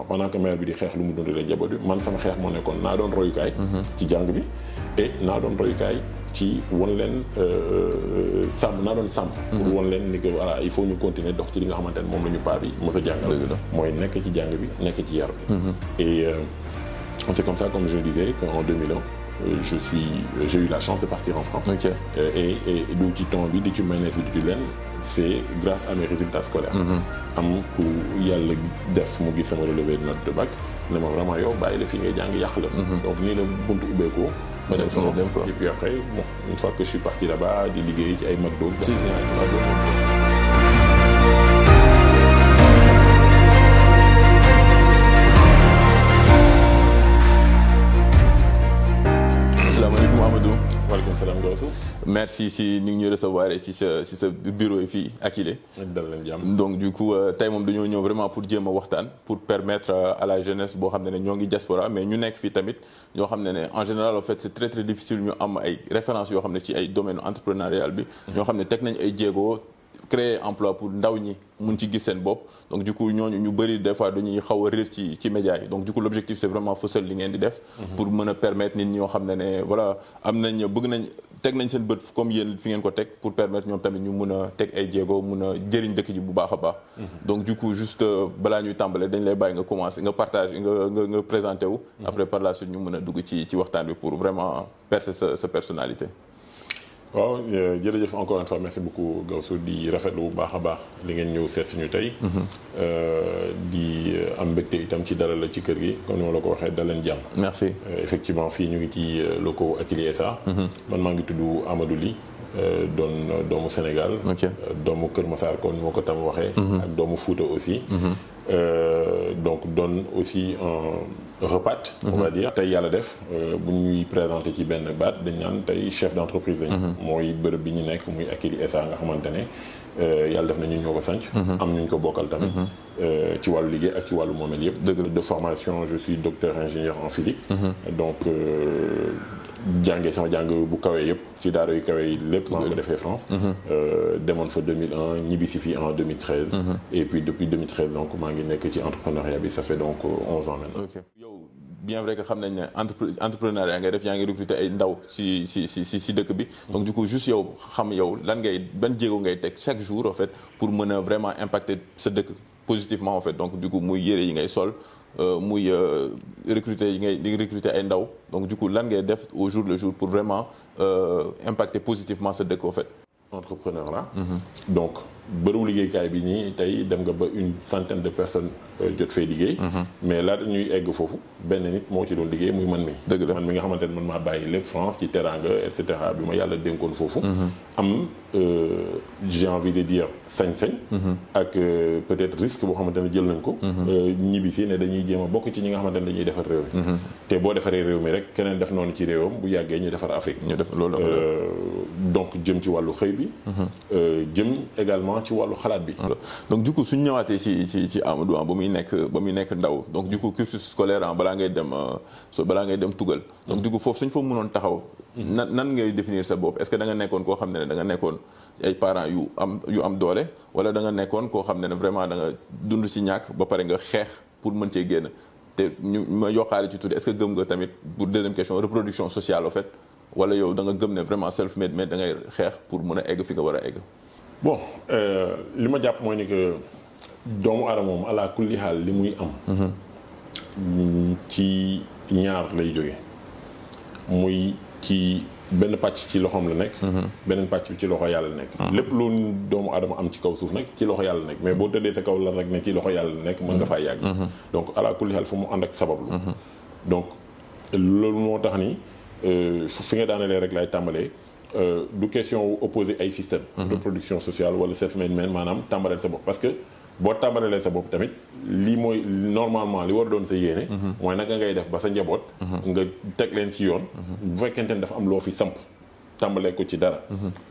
pendant que mère bi di xeex lu mu dundalee njaboot bi man sama xeex moo nekkoon naa doon royukaay ci jàng bi et naa doon royukaay ci won leen sàmm naa doon sàmm pour won leen ni que voilà il faut ñu continuer dox ci li nga xamante ne moom la ñu paa bi mos a jàngal mooy nekk ci jàng bi nekk ci yar bi et c'est comme ça comme je disais qu'en 2001 j'ai eu la chance de partir en France. Okay. Et du ci temps bi di ci may nekk di leen c'est grâce à mes résultats scolaires. am ku yàlla def mu gis sama relevé de note de bac ne ma vraiment yow bàyyi la fii ngay jàng yàq la. donc nii la buntu ubbeekoo. ma dem sama et puis après bon une fois que je suis parti là-bas di liggéey ci ay McDo. Asalaamaaleykum Amadou. waaleykum salaam Gawsu. merci si ni ñu recevoir ci sa bureau yi fii Akilee. dal leen jàmm. donc du coup tey moom dañoo ñëw vraiment pour jéem a waxtaan pour permettre à la jeunesse boo xam ne ñoo ngi diaspora mais ñu nekk fii tamit ñoo xam ne en général en fait c'est très très difficile ñu am ay références yoo xam ne ci ay domaine entrepreneurial bi. ñoo xam ne teg nañ ay jéego. créer emploi pour ndaw ñi mun ci gis seen bopp donc du coup ñooñu ñu bëri des fois dañuy xaw a réer ci médias yi donc du coup l'objectif c'est vraiment fësal li ngeen di def pour mën a permettre nit ñoo xam ne voilà am nañ bëgg nañ teg nañ seen bët comme yéen fi ngeen ko teg pour permettre ñoom tamit ñu mun a teg ay jéego mun a jëriñ dëkk ji bu baax a baax donc du coup juste balaa ñuy tàmbale dañ lay bàyyi nga commencer nga partager nga présenter wu après par la suite ñu mën a dugg ci waxtaan bi pour vraiment percer sa personnalité. waaw jërëjëf encore une fois merci beaucoup Gawsu di rafetlu bu baax a baax li ngeen ñëw seet suñu tey di am mbégte itam ci dalal la ci kër gi comme ni ma la ko waxee daleen jàmm. merci effectivement fii ñu ngi ci locaux Akilee SA. man maa ngi tudd Amadou Ly doon doomu Sénégal. doomu Kër Massar kon ni ma ko tam waxee. ak doomu Fouta aussi. donc doon aussi un repat on va dire tey yàlla def bu ñuy présenté ci benn baat dañ naan tey chef d'entreprise lañ mooy bërëb bi ñu nekk muy Akilee SA nga xamante ne yàlla def na ñu ñoo ko sanc am ñu ko bokkal tamit ci wàllu liggéey ak ci wàllu moomeel yëpp de formation je suis docteur ingénieur en physique donc jàngee sama jàng bu kawee yëpp ci daara yu kawee yi lépp maa ngi ko defee France demoon fa 2001 ñibbisi fii en 2013 et puis depuis 2013 donc maa ngi nekk ci entrepreneuriat bi ça fait donc 11 ans maintenant. ok yow bien vrai que xam nañ ne entrepreneuriat ngay def yaa ngi recruter ay ndaw si dëkk bi donc du coup juste yow xam yow lan ngay ban jéego ngay teg chaque jour en fait pour mën a vraiment impacter sa dëkk positivement en fait donc du coup muy yére yi ngay sol muy recruter yi ngay di recruter ay ndaw donc du coup lan ngay def au jour le jour pour vraiment impacter positivement sa dëkk en fait. entrepreneur la donc bërëbu liggéeykaay bi nii tey dem nga ba une centaine de personnes jot fee liggéey mais laata ñuy egg foofu benn nit moo ci doon liggéey muy man mi dëgg la man mi nga xamante ne man maa bàyyi lépp France ci teranga et cetera bi ma yàlla dénkoon foofu am j'ai envie de dire sañ-sañ ak peut-être risque boo xamante ne jël nañ ko ñibbi si ne dañuy jéem a bokk ci ñi nga xamante ne dañuy defar réew mi te boo defaree réew mi rek keneen def noonu ci réewam bu yàggee ñu defar Afrique ñu def loolu donc jëm ci wàllu xëy bi jëm également ci wàllu xalaat bi donc du coup suñu ñëwaatee ci Amadou ba muy nekk ndaw donc du coup cursus scolaire balaa ngay dem tugal donc du coup foofu suñ fa mënoon taxaw nan ngay définir sa bopp est-ce que da nga nekkoon koo xam ne da nga nekkoon ay parents yu am doole wala da nga nekkoon koo xam ne vraiment da nga dund ci ñàkk ba pare nga xeex pour mën cee génn te ñu ma yokkaale ci tuuti est-ce que gëm nga tamit pour deuxième question reproduction sociale en fait wala yow da nga gëm ne vraiment self made mais da ngay xeex pour mën a egg fi nga war a egg. bon li ma jàpp mooy ni que doomu aadama moom ala kulli xaal li muy am ci ñaar lay jóge muy ci benn pàcc ci loxoom la nekk beneen pàcc bi ci loxo yàlla la nekk lépp loolu doomu aadama am ci kaw suuf nag ci loxo yàlla la nekk mais boo tëddee sa kaw la rek ne ci loxo yàlla la nekk mën nga faa yàgg donc ala kulli xaal fu mu ànd ak sabablu donc loolu moo tax ni fi nga daanelee rek lay tàmbalee du question wu opposer ay système de production sociale wala self-made man maanaam tàmbaleel sa bopp parce que boo tàmbalelee sa bopp tamit lii mooy normalement li war a doon sa yéene mooy naka ngay def ba sa njaboot nga teg leen ci yoon bu fekkente ne dafa am loo fi samp tàmbalee ko ci dara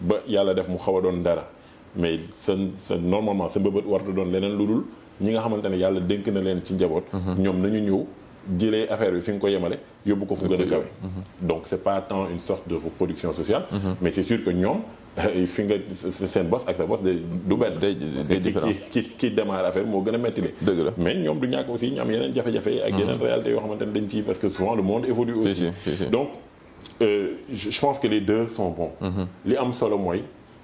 ba yàlla def mu xaw a doon dara mais sa normalement sa mbëbët warta doon leneen lu dul ñi nga xamante ne yàlla dénk na leen ci njaboot ñoom nañu ñëw jëlee affaire bi fi nga ko yemale yóbbu ko fu gën a kawe donc c'est pas tant une sorte de reproduction sociale mais c'est sûr que ñoom fi nga seen boss ak sa boss du benn. ki démarre affaire moo gën a metti dëgg la mais ñoom du ñàkk aussi ñu am yeneen jafe-jafe ak yeneen réalité yoo xamante ne dañ ci parce que souvent le monde évolue aussi. Donc je pense que les deux sont bons. li am solo mooy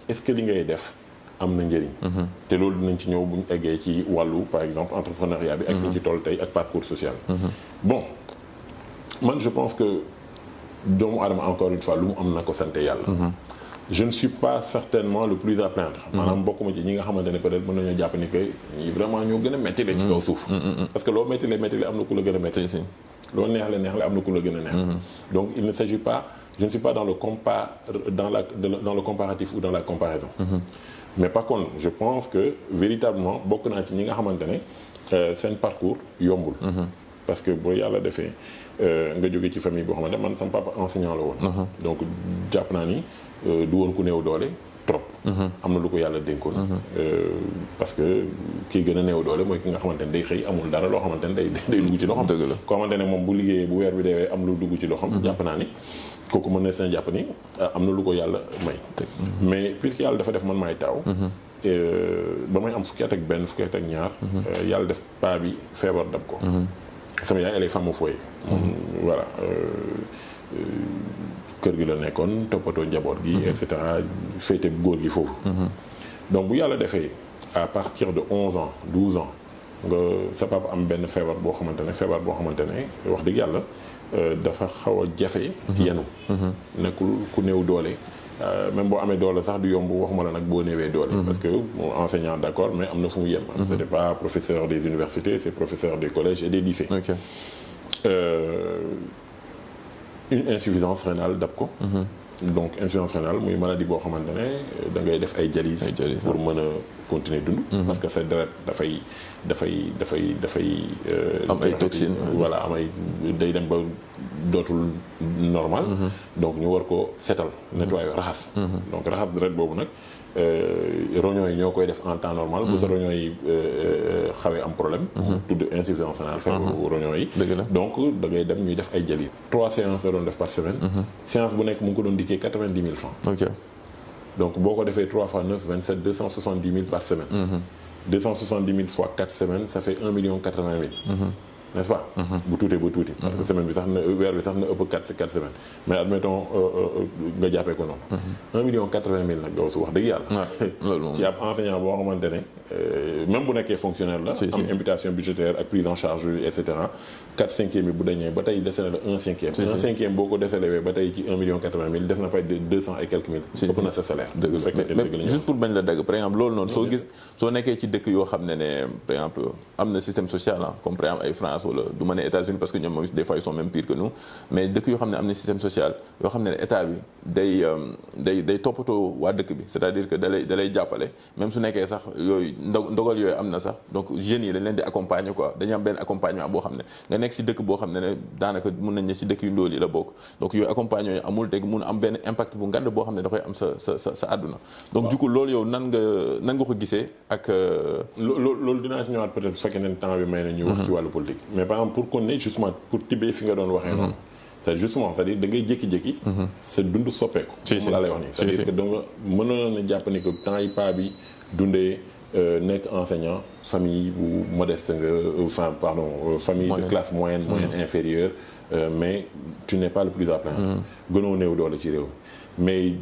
est-ce que li ngay def am na njëriñ. te loolu dinañ ci ñëw bu ñu eggee ci wàllu par exemple entrepreneuriat bi. ak fi ñu ci toll tey ak parcours social. Bon man je pense que doomu aadama encore une fois lu mu am na ko sant yàlla. Je ne suis pas certainement le plus à plaindre. maanaam bokkuma ci ñi nga xamante ne peut-être mën nañoo jàpp ni que ñi vraiment ñoo gën a mettile ci kaw suuf. parce que loo mettile am na ku la gën a metti. loo neexle am na ku la gën a neex. Donc il ne s'agit pas je ne suis pas dans le comparatif ou dans la comparaison. Mais par contre je pense que véritablement bokk naa ci ñi nga xamante ne seen parcours yombul. Parce que boo yàlla defee nga jóge ci famille boo xamante man sama papa enseignant la woon. Donc jàpp naa ni du woon ku néew doole trop. am na lu ko yàlla dénkoon. parce que kii gën a néew doole mooy ki nga xamante ne day xëy amul dara loo xamante ne day dugg ci loxoom. dëgg la koo xamante ne moom bu liggéeyee bu weer bi deewee am lu dugg ci loxoom. jàpp naa ni kooku mën na seen jàpp ni am na lu ko yàlla may. mais puisque yàlla dafa def man maay taaw. ba may am fukki at ak benn fukki at ak ñaar. yàlla def paa bi feebar dab ko. sama yaay elle est femme au foyer. Voilà kër gi la nekkoon toppatoo njaboot gi. et cetera féete góor gi foofu. Donc bu yàlla defee à partir de 11 ans 12 ans nga sa papa am benn feebar boo xamante ne wax dëgg yàlla dafa xaw a jafe. yenu nekkul ku néew doole. Même boo amee doole sax du yomb waxuma la nag boo néewee doole. Parce que enseignant d'accord mais am na fu mu yem. C'était pas professeur des universités c'est professeur des collèges et des lycées. Okay. Une insuffisance rénale dab ko. Donc insuffisance rénale muy maladie boo xamante ne da ngay def ay dialyse pour mën a continuer dund. Parce que sa deret dafay am ay toxines. Voilà am ay day dem ba dootul normal. Donc ñu war ko setal nettoyer raxas. Donc raxas deret boobu nag roñoo yi ñoo koy def en temps normal. bu sa roñoo yi xawee am problème. tudd insuffisance rénale feebaru roñoo yi. Donc da ngay dem ñuy def ay dialyse. 3 séances la doon def par semaine. séance bu nekk mu ngi ko doon dikkee 90 000 francs. Ok. Donc boo ko defee 3 fois 9 27 270 000 par semaine. 270 000 fois 4 semaines ça fait 1 80 000. N'est-ce pas. bu tuutee ba tuuti. parce que semaine bi sax na weer bi sax na ëpp 4 semaines mais admettons nga jàppee ko noonu. 1 80 000 nag doo su wax dëgg yàlla. ci ab enseignant boo xamante ne même bu nekkee fonctionnaire la. am imputation budgétaire ak prise en charge et cetera 4/5 yi bu dañee ba tey dese na la 1/5. 1/5 boo ko deselewee ba tey ci 1 80 000 des na fay 200 et quelques mille. ëpp na sa salaire. dëgg la mais juste pour bañ la dagg par exemple loolu noonu soo nekkee ci dëkk yoo xam ne par exemple am na système social comme par exemple ay France wala du ma ne États-Unis parce que ñoom moom des fois ils sont même pires que nous mais dëkk yoo xam ne am na système social yoo xam ne état bi day toppatoo waa dëkk bi c'est-à-dire que dalay jàppale même su nekkee sax yooyu ndogal yooyu am na sax donc jeunes yi dañ leen di accompagner quoi dañu am benn accompagnement boo xam ne nga nekk si dëkk boo xam ne daanaka mun nañ ne si dëkk yu ndóol yi la bokk donc yooyu accompagnement yooyu amul te mun am benn impact bu ngand boo xam ne da koy am sa àdduna donc du coup loolu yow nan nga ko gisee ak loolu dinaa ci ñëwaat peut-être bu fekkee ne temps bi may na ñu wax ci wàllu politique mais par exemple pour qu'on ait justement pour tibbee fi nga doon waxee noonu c'est justement c'est-à-dire da ngay jékki-jékki sa dund soppeeku laa lay wax nii c'est-à-dire que danga mënoon na jàpp ni que temps yi pas bi dundee nekk enseignant famille bu modeste nga famille de classe moyenne inférieure mais tu n'es pas le plus à plaindre gënoo néew doole ci réew mais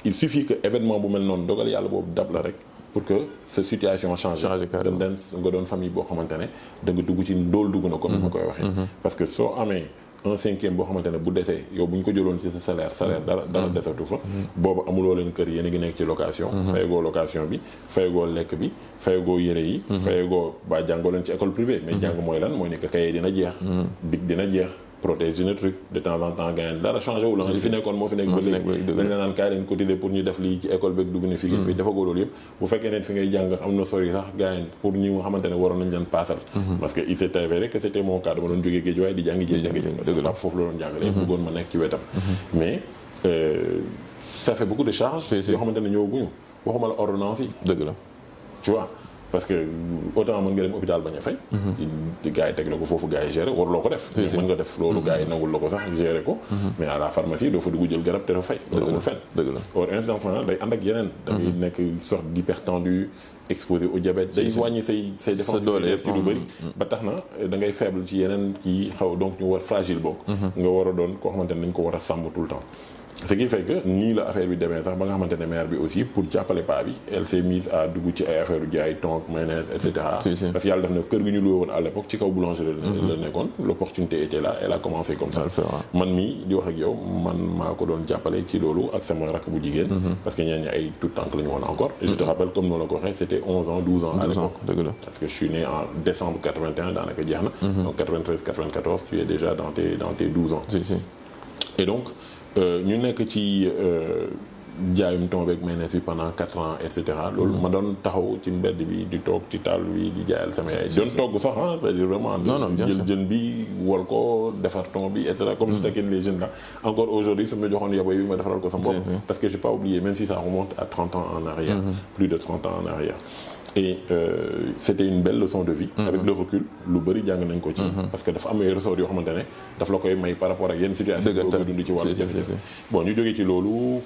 il suffit que événement bu mel noonu dogal yàlla boobu dab la rek pour que sa situation change nga doon famille boo xamante ne da nga dugg ci ndóol dugg na comme ni ma koy waxee parce que soo amee 1/5 boo xamante ne bu desee yow bu ñu ko jëloon ci sa salaire dara desatu fa boobu amuloo leen kër yéen a ngi nekk ci location fayagoo location bi fayagoo lekk bi fayagoo yére yi fayagoo ba jàngoo leen ci école privée mais jàng mooy lan mooy ni que kaye dina jeex bic dina jeex protéger le truc de temps en temps gaañ dara changé wu la nga fi nekkoon moo fi nekk ba léegi dañ la naan kaay leen cotiser pour ñu def lii ci école beeg dugg ni fi fi defagoo loolu yëpp bu fekkee ne fi ngay jàng am na sori sax gaañ pour ñi nga xamante ne waroon nañ leen paasal parce que il s'est avéré que c'était mon cas dama doon jógee géej waaye di jàngi parce que foofu la doon jàngale bëggoon ma nekk ci wetam mais ça fait beaucoup de charges yoo xamante ne ñëwaguñu waxuma la ordonnance yi dëgg la tu vois parce que autant mën nga dem hôpital bañ a fay. ci gars yi teg la ko foofu gars yi gérer waruloo ko def. mën nga def loolu gars yi nangul la ko sax gérer ko. mais à la pharmacie doo fa dugg jël garab te dafa fay. loolu amul fenn. dëgg la or insuffisance rénale day ànd ak yeneen. da ngay nekk sorte d'hypertendu exposé au diabète. day wàññi say défense ci lu bëri. ba tax na da ngay faible ci yeneen kii xaw donc ñu war fragile bokk. nga war a doon koo xamante ne dañ ko war a sàmm tout le temps. ce qui fait que nii la affaire bi demee sax ba nga xamante ne mère bi aussi pour jàppale paa bi elle s'est mise à dugg ci ay affaire u jaay thon mayonnaise et cetera. parce que yàlla def na kër gi ñu loué woon à l'époque ci kaw boulangerie la nekkoon l'opportunité était là elle a commencé comme ça. man mii di wax ak yow man maa ko doon jàppale ci loolu ak sama rakk bu jigéen. parce que ñeen ñi ay tout temps que la ñu woon encore. et je te rappelle comme noonu la ko waxee c'était 11 ans 12 ans à l'époque. parce que je suis né en décembre 81 daanaka jeex na. donc 93 94 tu es déjà dans tes 12 ans. et donc ñu nekk ci jaayum thon beeg mayonnaise bi pendant 4 ans et cetera loolu ma doon taxaw ci mbedd bi di toog ci taal bi di jaayal sama yaay doon togg sax c'est-à-dire vraiment jël jën bi wol ko defar thon bi et cetera comme si taquine les jeunes là encore aujourd'hui su ma joxoon yaboy bi ma defaral ko sama bopp parce que j'ai pas oublié même si ça remonte à 30 ans en arrière plus de 30 ans en arrière et c'était une belle leçon de vie. avec le recul lu bëri jàng nañ ko ci. parce que dafa am ay ressorts yoo xamante ne daf la koy may par rapport ak yenn situation yoo koy dund ci wàllu jafe-jafe. bon ñu jógee ci loolu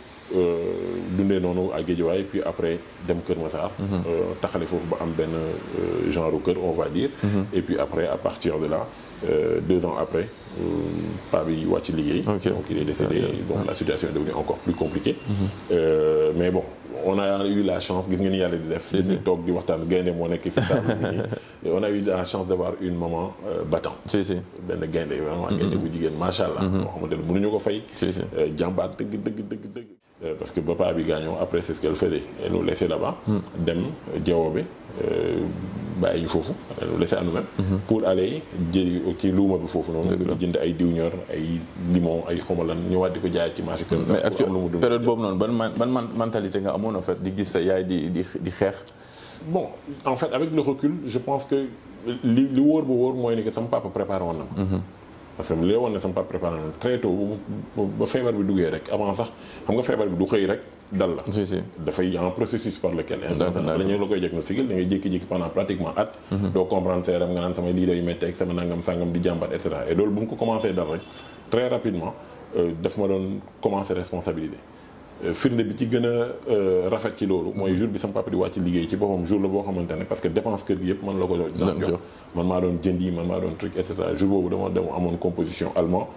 dundee noonu à Guédiawaye puis après dem Kër Massar. taxale foofu ba am benn genre kër on va dire. et puis après à partir de là 2 ans après paa bi wàcc liggéey. donc il est décédé donc la situation est devenue encore plus compliquée. mais bon. on a eu la chance gis nga ni yàlla di def. dañuy toog di waxtaan gaynde moo nekk fi table bi on a eu la chance d'avoir une maman battante. benn gaynde vraiment gaynde bu jigéen macha allah. moo xamante ne mënuñu ko fay. jàmbaat dëgg. parce que papa bi gaañoo après c'est ce qu'elle faisait elle nous laissait là-bas. dem jaww bàyyi ñu foofu elle nous laissait à nous-mêmes. pour aller jëli ci luuma bi foofu noonu. jënd ay diw ñor ay limon ay xomalan ñëwaat di ko jaay ci marché. mais actuellement période boobu noonu ban mentalité nga amoon en fait di gis sa yaay di xeex. bon en fait avec le recul je pense que li wóor ba wóor mooy ni que sama papa préparé woon na ma. parce que li woon ne sama papa préparé na très tôt ba feebar bi duggee rek avant sax xam nga feebar bi du xëy rek dal la. dafay un processus par lequel. dañu la koy diagnostiquer da ngay jékki-jékki pendant pratiquement at. doo comprendre sa yaram nga naan samay lii day métti ak sama nangam sangam di jàmbat et cetera et loolu bu mu ko commencé dal rek très rapidement daf ma doon commencé responsabilité. firnde bi ci gën a rafet ci loolu mooy jour bi sama papa di wàcc liggéey ci boppam jour la boo xamante ne parce que dépense kër gi yëpp man la ko jox man maa doon jënd yi man maa doon truc et cetera jour boobu dama dem amoon composition allemand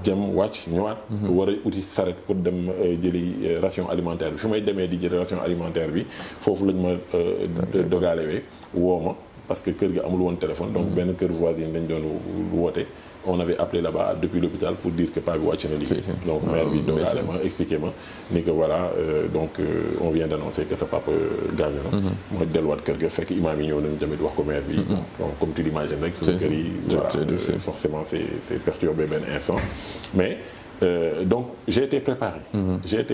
jëm wàcc ñëwaat war a uti saret pour dem jëli ration alimentaire bi fi may demee di jëli ration alimentaire bi foofu lañ ma dogaalewee woo ma parce que kër gi amul woon téléphone donc benn kër voisine lañ doon woote on avait appelé là-bas depuis l'hôpital pour dire que paa bi wàcc na liggéey donc mère bi dogaale ma expliqué ma ni que voilà donc on vient d'annoncer que sa papa gaañu na mooy delluwaat kër ga fekk imaam yi ñëw nañu tamit wax ko mère bi donc comme tu l'imagines rek suñu kër yi voilà forcément c'est perturbé benn instant mais donc j'ai été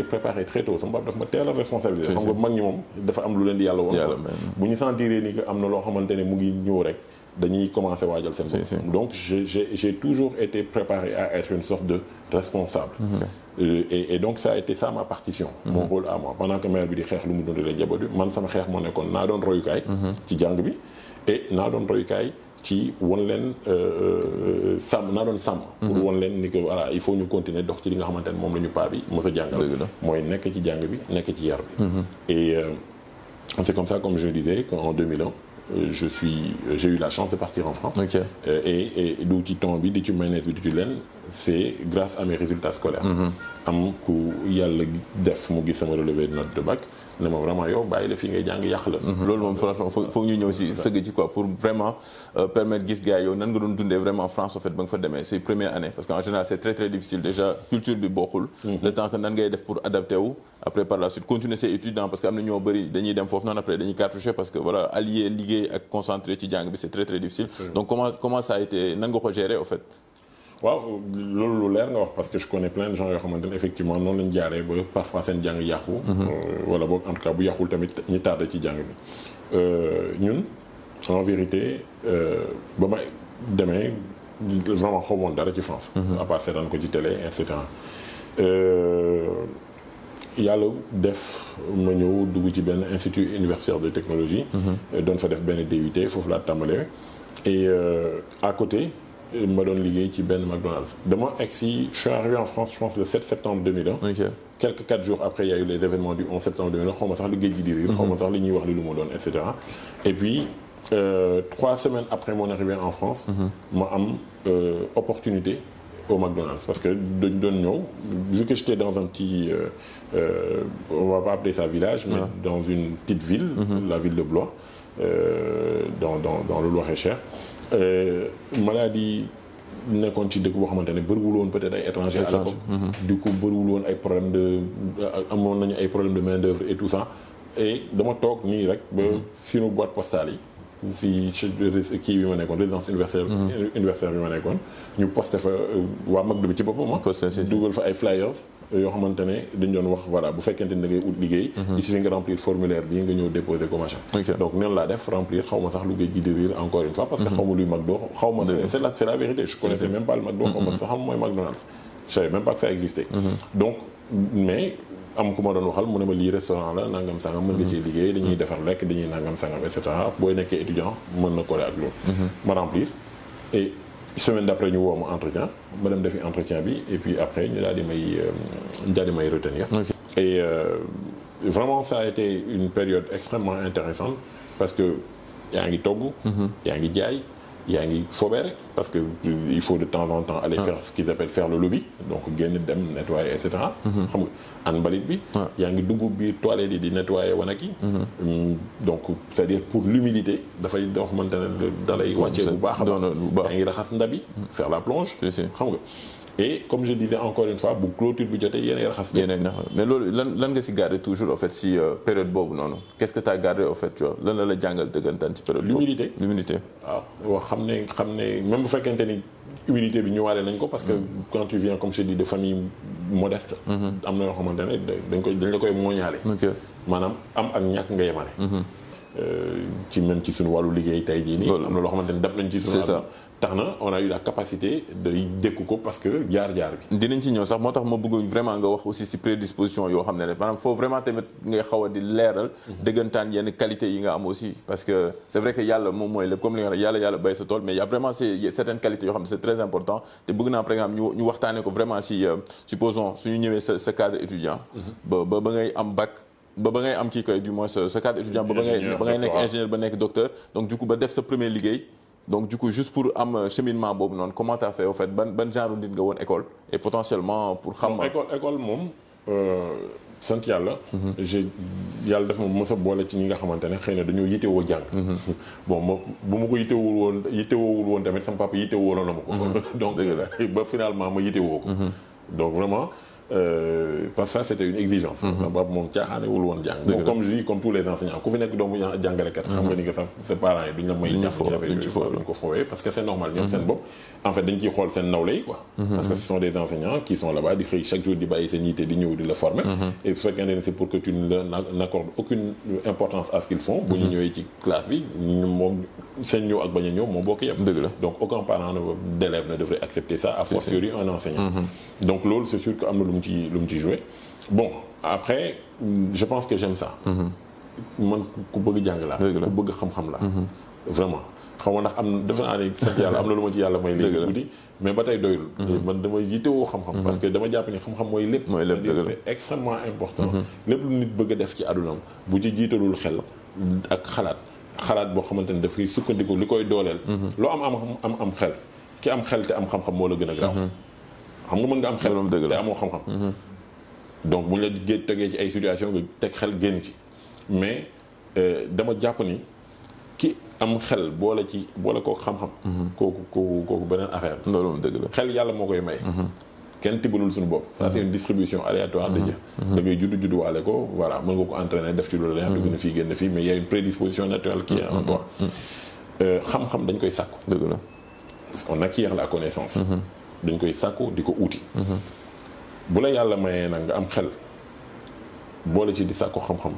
préparé très tôt sama papa daf ma teel a responsabilité xam nga mag ñi moom dafa am lu leen di yàlla woon bu ñu sentiree ni que am na loo xamante ne mu ngi ñëw rek dañuy commencer waajal seen bopp donc j'ai toujours été préparé à être une sorte de responsable et donc ça a été ça ma partition mon rôle à moi pendant que mère bi di xeex lu mu dundalee njaboot bi man sama xeex moo nekkoon naa doon royukaay ci jàng bi et naa doon royukaay ci won leen sàmm naa doon sàmm pour won leen ni que voilà il faut ñu continuer dox ci li nga xamante ne moom la ñu paa bi mos a jàngal mooy nekk ci jàng bi nekk ci yar bi et c'est comme ça comme je disais qu'en 2001 j'ai eu la chance de partir en France. Et du ci thon bi di ci mayonnaise bi di ci leen c'est grâce à mes résultats scolaires. am ku yàlla def mu gis sama relevé de note de bac ne ma vraiment yow bàyyi la fii ngay jàng yàq la. loolu moom franchement foog ñu ñëw si sëgg ci quoi pour vraiment permettre gis gars yow nan nga doon dundee vraiment France en fait ba nga fa demee c'est première année parce que en général c'est très très difficile déjà culture bi bokkul. le temps que nan ngay def pour adapter wu après par la suite continuer ses études parce que am na ñoo bëri dañuy dem foofu noonu après dañuy cartoucher parce que voilà allier liggéey ak concentré ci jàng bi c'est très très difficile. donc comment ça a été nan nga ko gérer en fait. waaw loolu lu leer nga wax parce que je connais plein de gens yoo xamante ne effectivement noonu lañ jaaree ba parfois seen jàng yàqu. wala boog en tout cas bu yàqul tamit ñi tardé ci jàng bi. ñun en vérité ba ma demee vraiment xamoon dara ci France. à part seetaan ko ci télé et cetera. yàlla def ma ñëw dugg ci benn institut universitaire de technologie. doon fa def benn DUT foofu laa tàmbalee. et à côté ma doon liggéey ci benn McDonald's dama egg si je suis arrivé en France je pense le 7 septembre 2001. ok quelques 4 jours après il y a eu les événements du 11 septembre 2001 xaw ma sax li géej gi di riir. xaw ma sax li ñuy wax li lu ma doon et cetera. et puis 3 semaines après mon arrivée en France. ma am opportunité au McDonald's parce que dañ doon ñëw vu que j'étais dans un petit on va pas appeler ça village. mais dans une petite ville. la ville de Blois. dans le Loir-et-Cher. maladie nekkoon ci dëkk boo xamante ne bëriwul woon peut-être ay étrangers à l'époque. du coup bëriwul woon ay problème de amoon nañu ay problème de main d'œuvre et tout ça. et dama toog nii rek ba sunu boîte postale yi. fii kii bi ma nekkoon résidence universitaire bi ma nekkoon ñu posté fa waa McDo bi ci boppam dugal fa ay flyers yoo xamante ne dañ doon wax voilà bu fekkente ni da ngay ut liggéey il suffit nga remplir formulaire bi nga ñëw déposer ko machin donc neen laa def remplir xaw ma sax lu géej gi di riir encore une fois parce que xaw ma luy McDo xaw ma c'est la vérité je connaissais même pas le McDo xaw ma sax xam mooy McDonald's je savais même pas que ça existait donc mais am ku ma doon waxal mu ne ma lii restaurant la nangam sangam mën nga ciy liggéey dañuy defar lekk dañuy nangam sangam et cetera booy nekkee étudiant mën na coller ak loolu. ma remplir et semaine d'après ñu woo ma entretien ma dem defi entretien bi et puis après ñu daal di may retenir. et vraiment ça a été une période extrêmement intéressante parce que yaa ngi togg. yaa ngi jaay. yaa ngi fobeere parce que il faut de temps en temps aller faire ce qu'ils appellent faire le lobby donc génn dem nettoyer et cetera. xam nga an mbalit bi. yaa ngi dugg biir toilette yi di nettoyer wanag yi. donc c'est-à-dire pour l'humidité dafay doo xamante ne da lay wàccee bu baax a baax. yaa ngi raxas ndab yi faire la plonge. xam nga et comme je disais encore une fois bu clôture bi jotee yéen ay raxas. mais loolu lan nga si garder toujours en fait si période boobu noonu qu'est-ce que tu as gardé en fait tu vois lan la jàngal dëggantaan ci période boobu. l'humidité waaw xam ne même bu fekkente ni humidité bi ñëwaale nañ ko parce que quand tu viens comme je dis de famille modeste. am na yoo xamante ne dañ la koy mooñaale. maanaam am ak ñàkk nga yemale. ci même ci suñu wàllu liggéey tey jii nii. am na loo xamante ne dab nañ ci suñu. c'est ça tax na on a eu la capacité de dékku ko parce que jaar-jaar bi. dinañ ci ñëw sax moo tax ma bëgg vraiment nga wax aussi si prédisposition yoo xam ne maanaam foofu vraiment tamit ngay xaw a di leeral. dëggantaan yenn qualité yi nga am aussi parce que c'est vrai que yàlla moom mooy lépp comme li nga wax yàlla bay sa tool mais y a vraiment certaines qualités yoo xam ne c'est très important te bëgg naa par exemple ñu waxtaanee ko vraiment si supposons suñu ñëwee sa cadre étudiant. ba ngay am bac. ba ngay am kii koy du moins sa cadre étudiant ba ngay nekk ingénieur ba nekk docteur donc du coup ba def sa premier liggéey donc du coup juste pour am cheminement boobu noonu comment t'as fait au fait ban genre nit nga woon école et potentiellement pour xam école moom sant yàlla yàlla def ma mos a boole ci ñi nga xamante ne xëy na dañoo yitewoo jàng bon bu ma ko yitewoowul woon tamit sama papa yitewoo na ma ko donc ba finalement ma yitewoo ko donc vraiment parce que ça c'était une exigence. sama papa moom caaxaanewul woon jàng. bon comme je dis comme tous les enseignants ku fi nekk doomu jàngalekat. xam nga ni nga sax ses parents yi duñ la may. duñ ko foowee parce que c'est normal ñoom seen bopp. en fait dañ ciy xool seen nawle yi quoi. parce que ce sont des enseignants qui sont là-bas di xëy chaque jour di bàyyi seen yitte di ñëw di la former. et bu fekkee ne c'est pour que tu n'accordes aucune importance à ce qu'ils font. bu ñu ñëwee ci classe bi moom seen ñëw ak bañ a ñëw moom bokk yem. donc aucun parent d'élève ne devrait accepter ça a fortiori un enseignant. donc loolu c'est sûr que am na lu mu ci joué bon après je pense que j'aime ça. man ku bëgg jàng laa. ku bëgg xam-xam laa. vraiment xaw ma ndax defe naa ne sant yàlla am na lu ma ci yàlla may léegi tuuti mais ba tey doyul. man dama yittewoo xam-xam. parce que dama jàpp ni xam-xam mooy lépp. c'est extrêmement important. lépp lu nit bëgg a def ci àddunaam bu ci jiitalul xel ak xalaat boo xamante ne dafay sukkandiku li koy dooleel. loo am xel ki am xel te am xam-xam moo la gën a graaw. xam nga mën nga am xel te amoo xam-xam. donc bu ñu la tegee ci ay situation nga teg xel génn ci mais dama jàpp ni ki am xel boole ko xam-xam. kooku beneen affaire la. loolu moom dëgg la xel yàlla moo koy may. kenn tibalul suñu bopp. ça c'est une distribution aléatoire de Dieu. da ngay judduwaale ko voilà mën nga ko entraîner def ci loolu la neex. dugg na fii génn fii mais y a une prédisposition naturelle qui est en toi. xam-xam dañ koy sàkku. dëgg la on acquiert la connaissance. dañ koy sàkku di ko uuti. bu la yàlla mayee nag nga am xel boole ci di sàkku xam-xam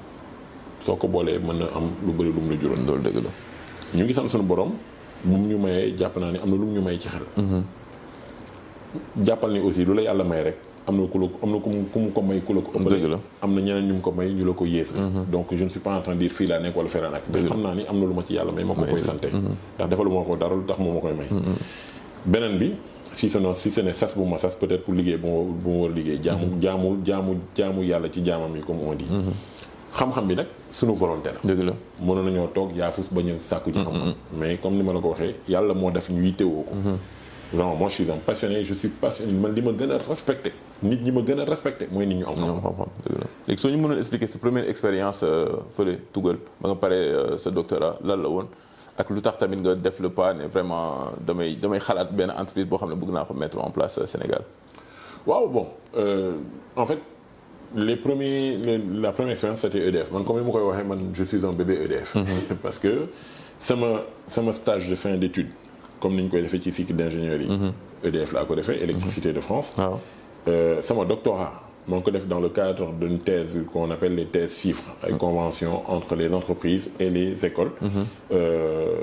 soo ko boolee mën na am lu bëri lu mu la juróom. loolu dëgg la ñu ngi sant suñu borom bu mu ñu mayee jàpp naa ni am na lu mu ñu may ci xel. jàppal ni aussi lu la yàlla may rek am na ku mu ko may ku la ko ëppale am na ñeneen ñu mu ko may ñu la ko yées donc je ne suis pas en train de dire fii laa nekk wala fee laa nekk mais xam naa ni am na lu ma ci yàlla may ma ko koy santé ndax defalu ma ko dara lu tax moo ma koy may beneen bi si ce n'est sas bu ma sas peut-être pour liggéey bu ma war a liggéey jaamu yàlla ci jaamam yi comme on dit xam-xam bi nag suñu volonté la dëgg la mënoon nañoo toog yaafus bañ a sàkku ci xam-xam mais comme ni ma la ko waxee yàlla moo def ñu yittewoo ko vraiment moi je suis un passionné je suis passionné man li ma gën a respecté nit ñi ma gën a respecté mooy nit ñu am xam-xam dëgg la léegi soo ñu mënoon expliquer sa première expérience fële Tugal ba nga pare sa doctorat lan la woon ak lu tax tamit nga def le pas ne vraiment damay xalaat benn entreprise boo xam ne bëgg naa ko mettre en place Sénégal waaw bon en fait la première expérience c'était EDF man comme ni ma koy waxee man je suis un bébé EDF parce que sama stage de fin d'études comme ni ñu koy defee ci cycle d'ingénieur yi EDF laa ko defee Électricité de France sama doctorat moo ngi ko def dans le cadre d'une thèse qu'on appelle les thèses chiffres ay convention entre les entreprises et les écoles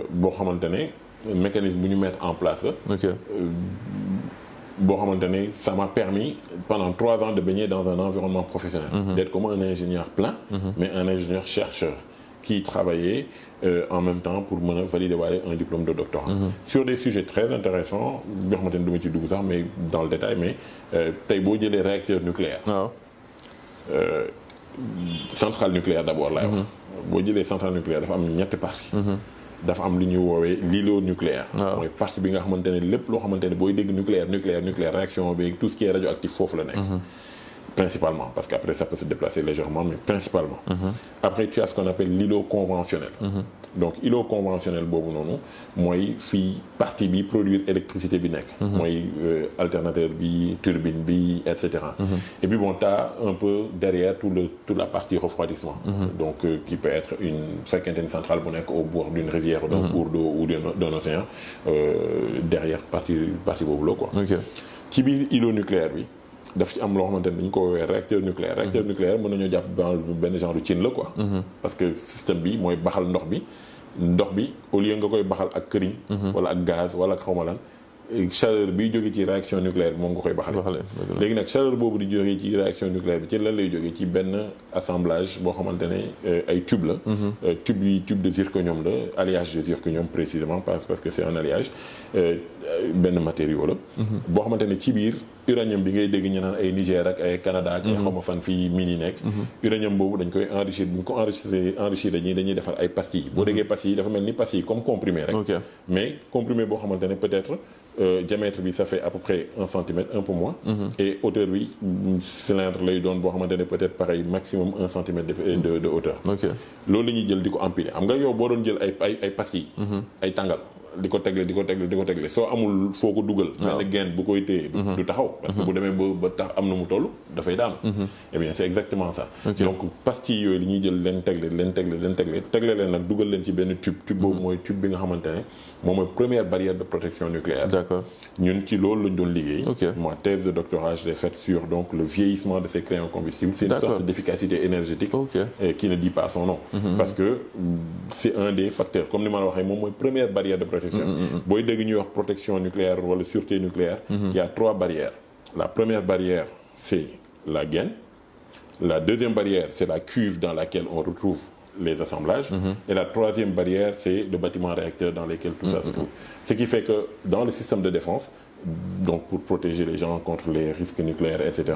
boo xamante ne mécanisme bu ñu mettre en place boo xamante ne ça m'a permis pendant 3 ans de baigner dans un environnement professionnel d'être comme un ingénieur plein mais un ingénieur chercheur qui travaillait en même temps pour mën a valider waale un diplôme de doctorat sur des sujets très intéressants yoo xamante ne du ma ci dugg sax mais dans le détail mais tey boo jëlee réacteur nucléaire centrale nucléaire d'abord laay wax boo jëlee centrale nucléaire dafa am ñetti parties dafa am lu ñuy woowee l'îlot nucléaire mooy partie bi nga xamante ne lépp loo xamante ne booy dégg nucléaire réaction bi tout ce qui est radioactif foofu la nekk principalement parce qu'après ça peut se déplacer légèrement mais principalement après tu as ce qu'on appelle l'îlot conventionnel donc îlot conventionnel boobu noonu mooy fii partie bi produire électricité bi nekk mooy alternateur bi turbine bi et cetera et puis bon t'as un peu derrière toute la partie refroidissement donc qui peut être une fekkente une centrale bu nekk au bord d'une rivière d'un cours d'eau ou d'un océan derrière partie boobu la quoi ci biir îlot nucléaire bi daf ci am loo xamante ne dañu ko woowee réacteur nucléaire mën nañoo jàpp benn genre de cin la quoi parce que système bi mooy baxal ndox bi au lieu nga koy baxal ak këriñ wala ak gaz wala ak xawma lan chaleur biy jóge ci réaction nucléaire bi moom nga koy baxale léegi nag chaleur boobu di jógee ci réaction nucléaire bi ci lan lay jógee ci benn assemblage boo xamante ne ay tube la tube de zirconium la alliage de zirconium précisément parce que c'est un alliage benn matériau la boo xamante ne ci biir uranium bi ngay dégg ñu naan ay Niger ak ay Canada ak ay xawma fan fii mini nekk uranium boobu dañ koy enrichir bu ñu ko enrichir dañuy defar ay pastilles boo déggee pastilles dafa mel ni pastilles comme comprimé rek mais comprimé boo xamante ne peut-être diamètre bi ça fait à peu près 1 centimètre un peu moins et hauteur bi cylindre lay doon boo xamante ne peut-être pareil maximum 1 centimètre de hauteur loolu la ñuy jël di ko empiler xam nga yow boo doon jël ay pastilles ay tàngal di ko tegle soo amul foo ko dugal benn gaine bu koy téye du taxaw parce que bu demee ba tax am na mu toll dafay daanu eh bien c'est exactement ça donc pastilles yooyu li ñuy jël leen tegle leen nag dugal leen ci benn tube boobu mooy tube bi nga xamante ne moom mooy première barrière de protection nucléaire ñun ci loolu lañ doon liggéey moi thèse de doctorat je l'ai faite sur donc le vieillissement de ces crayons combustibles c'est une sorte d'efficacité énergétique qui ne dit pas son nom parce que c'est un des facteurs comme ni ma la waxee moom mooy première barrière de protection booy dégg ñuy wax protection nucléaire wala sûreté nucléaire il y a 3 barrières la première barrière c'est la gaine la deuxième barrière c'est la cuve dans laquelle on retrouve les assemblages et la troisième barrière c'est le bâtiment réacteur dans lequel tout ça se trouve ce qui fait que dans le système de défense donc pour protéger les gens contre les risques nucléaires etc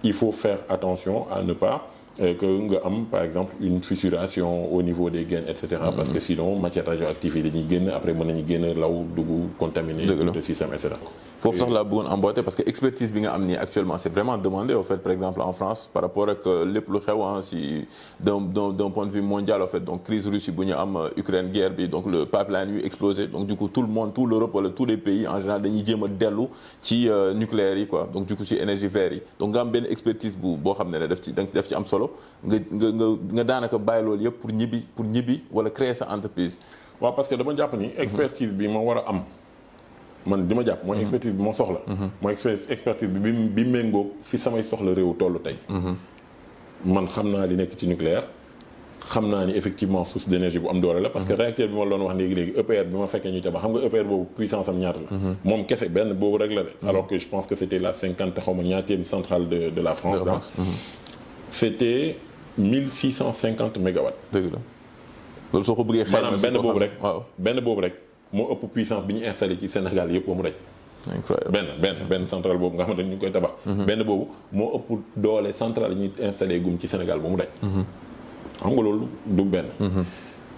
il faut faire attention à ne pas que nga am par exemple une fissuration au niveau des gaines et cetera parce que sinon matière radioactive yi dañuy génn après mën nañu génn law dugg contaminer le système et cetera foofu sax laa bëggoon emboîter parce que expertise bi nga am nii actuellement c'est vraiment demandé au fait par exemple en France par rapport ak lépp lu xew si d'un point de vue mondial en fait donc crise Russie bu ñu am Ukraine guerre bi donc le pipeline yu explosé donc du coup tout le monde tout l'Europe wala tous les pays en général dañuy jéem a dellu ci nucléaire yi quoi donc du coup ci énergie verte yi donc nga am benn expertise boo xam ne daf ci am solo nga daanaka bàyyi loolu yëpp pour ñibbi wala créer sa entreprise. waaw parce que dama jàpp ni expertise bi ma war a am man li ma jàpp mooy expertise bi ma soxla mooy expertise bi méngoog fi samay soxla réew tollu tey man xam naa li nekk ci nucléaire xam naa ni effectivement source d'énergie bu am doole la parce que réacteur bi ma la doon wax léegi EPR bi ma fekkee ñu tabax xam nga EPR boobu puissance am ñaata la moom kese benn boobu rek la de alors que je pense que c'était la 50 xaw ma ñaateem centrale de la France donc c'était 1650 mégawatts. dëgg la loolu soo ko bëggee xayma maanaam benn boobu rek moo ëpp puissance bi ñu installé ci Sénégal yëpp ba mu daj. incroyable benn centrale boobu nga xamante ni ñu ngi koy tabax. benn boobu moo ëpp doole centrale yi ñuy installé gum ci Sénégal ba mu daj. xam nga loolu du benn.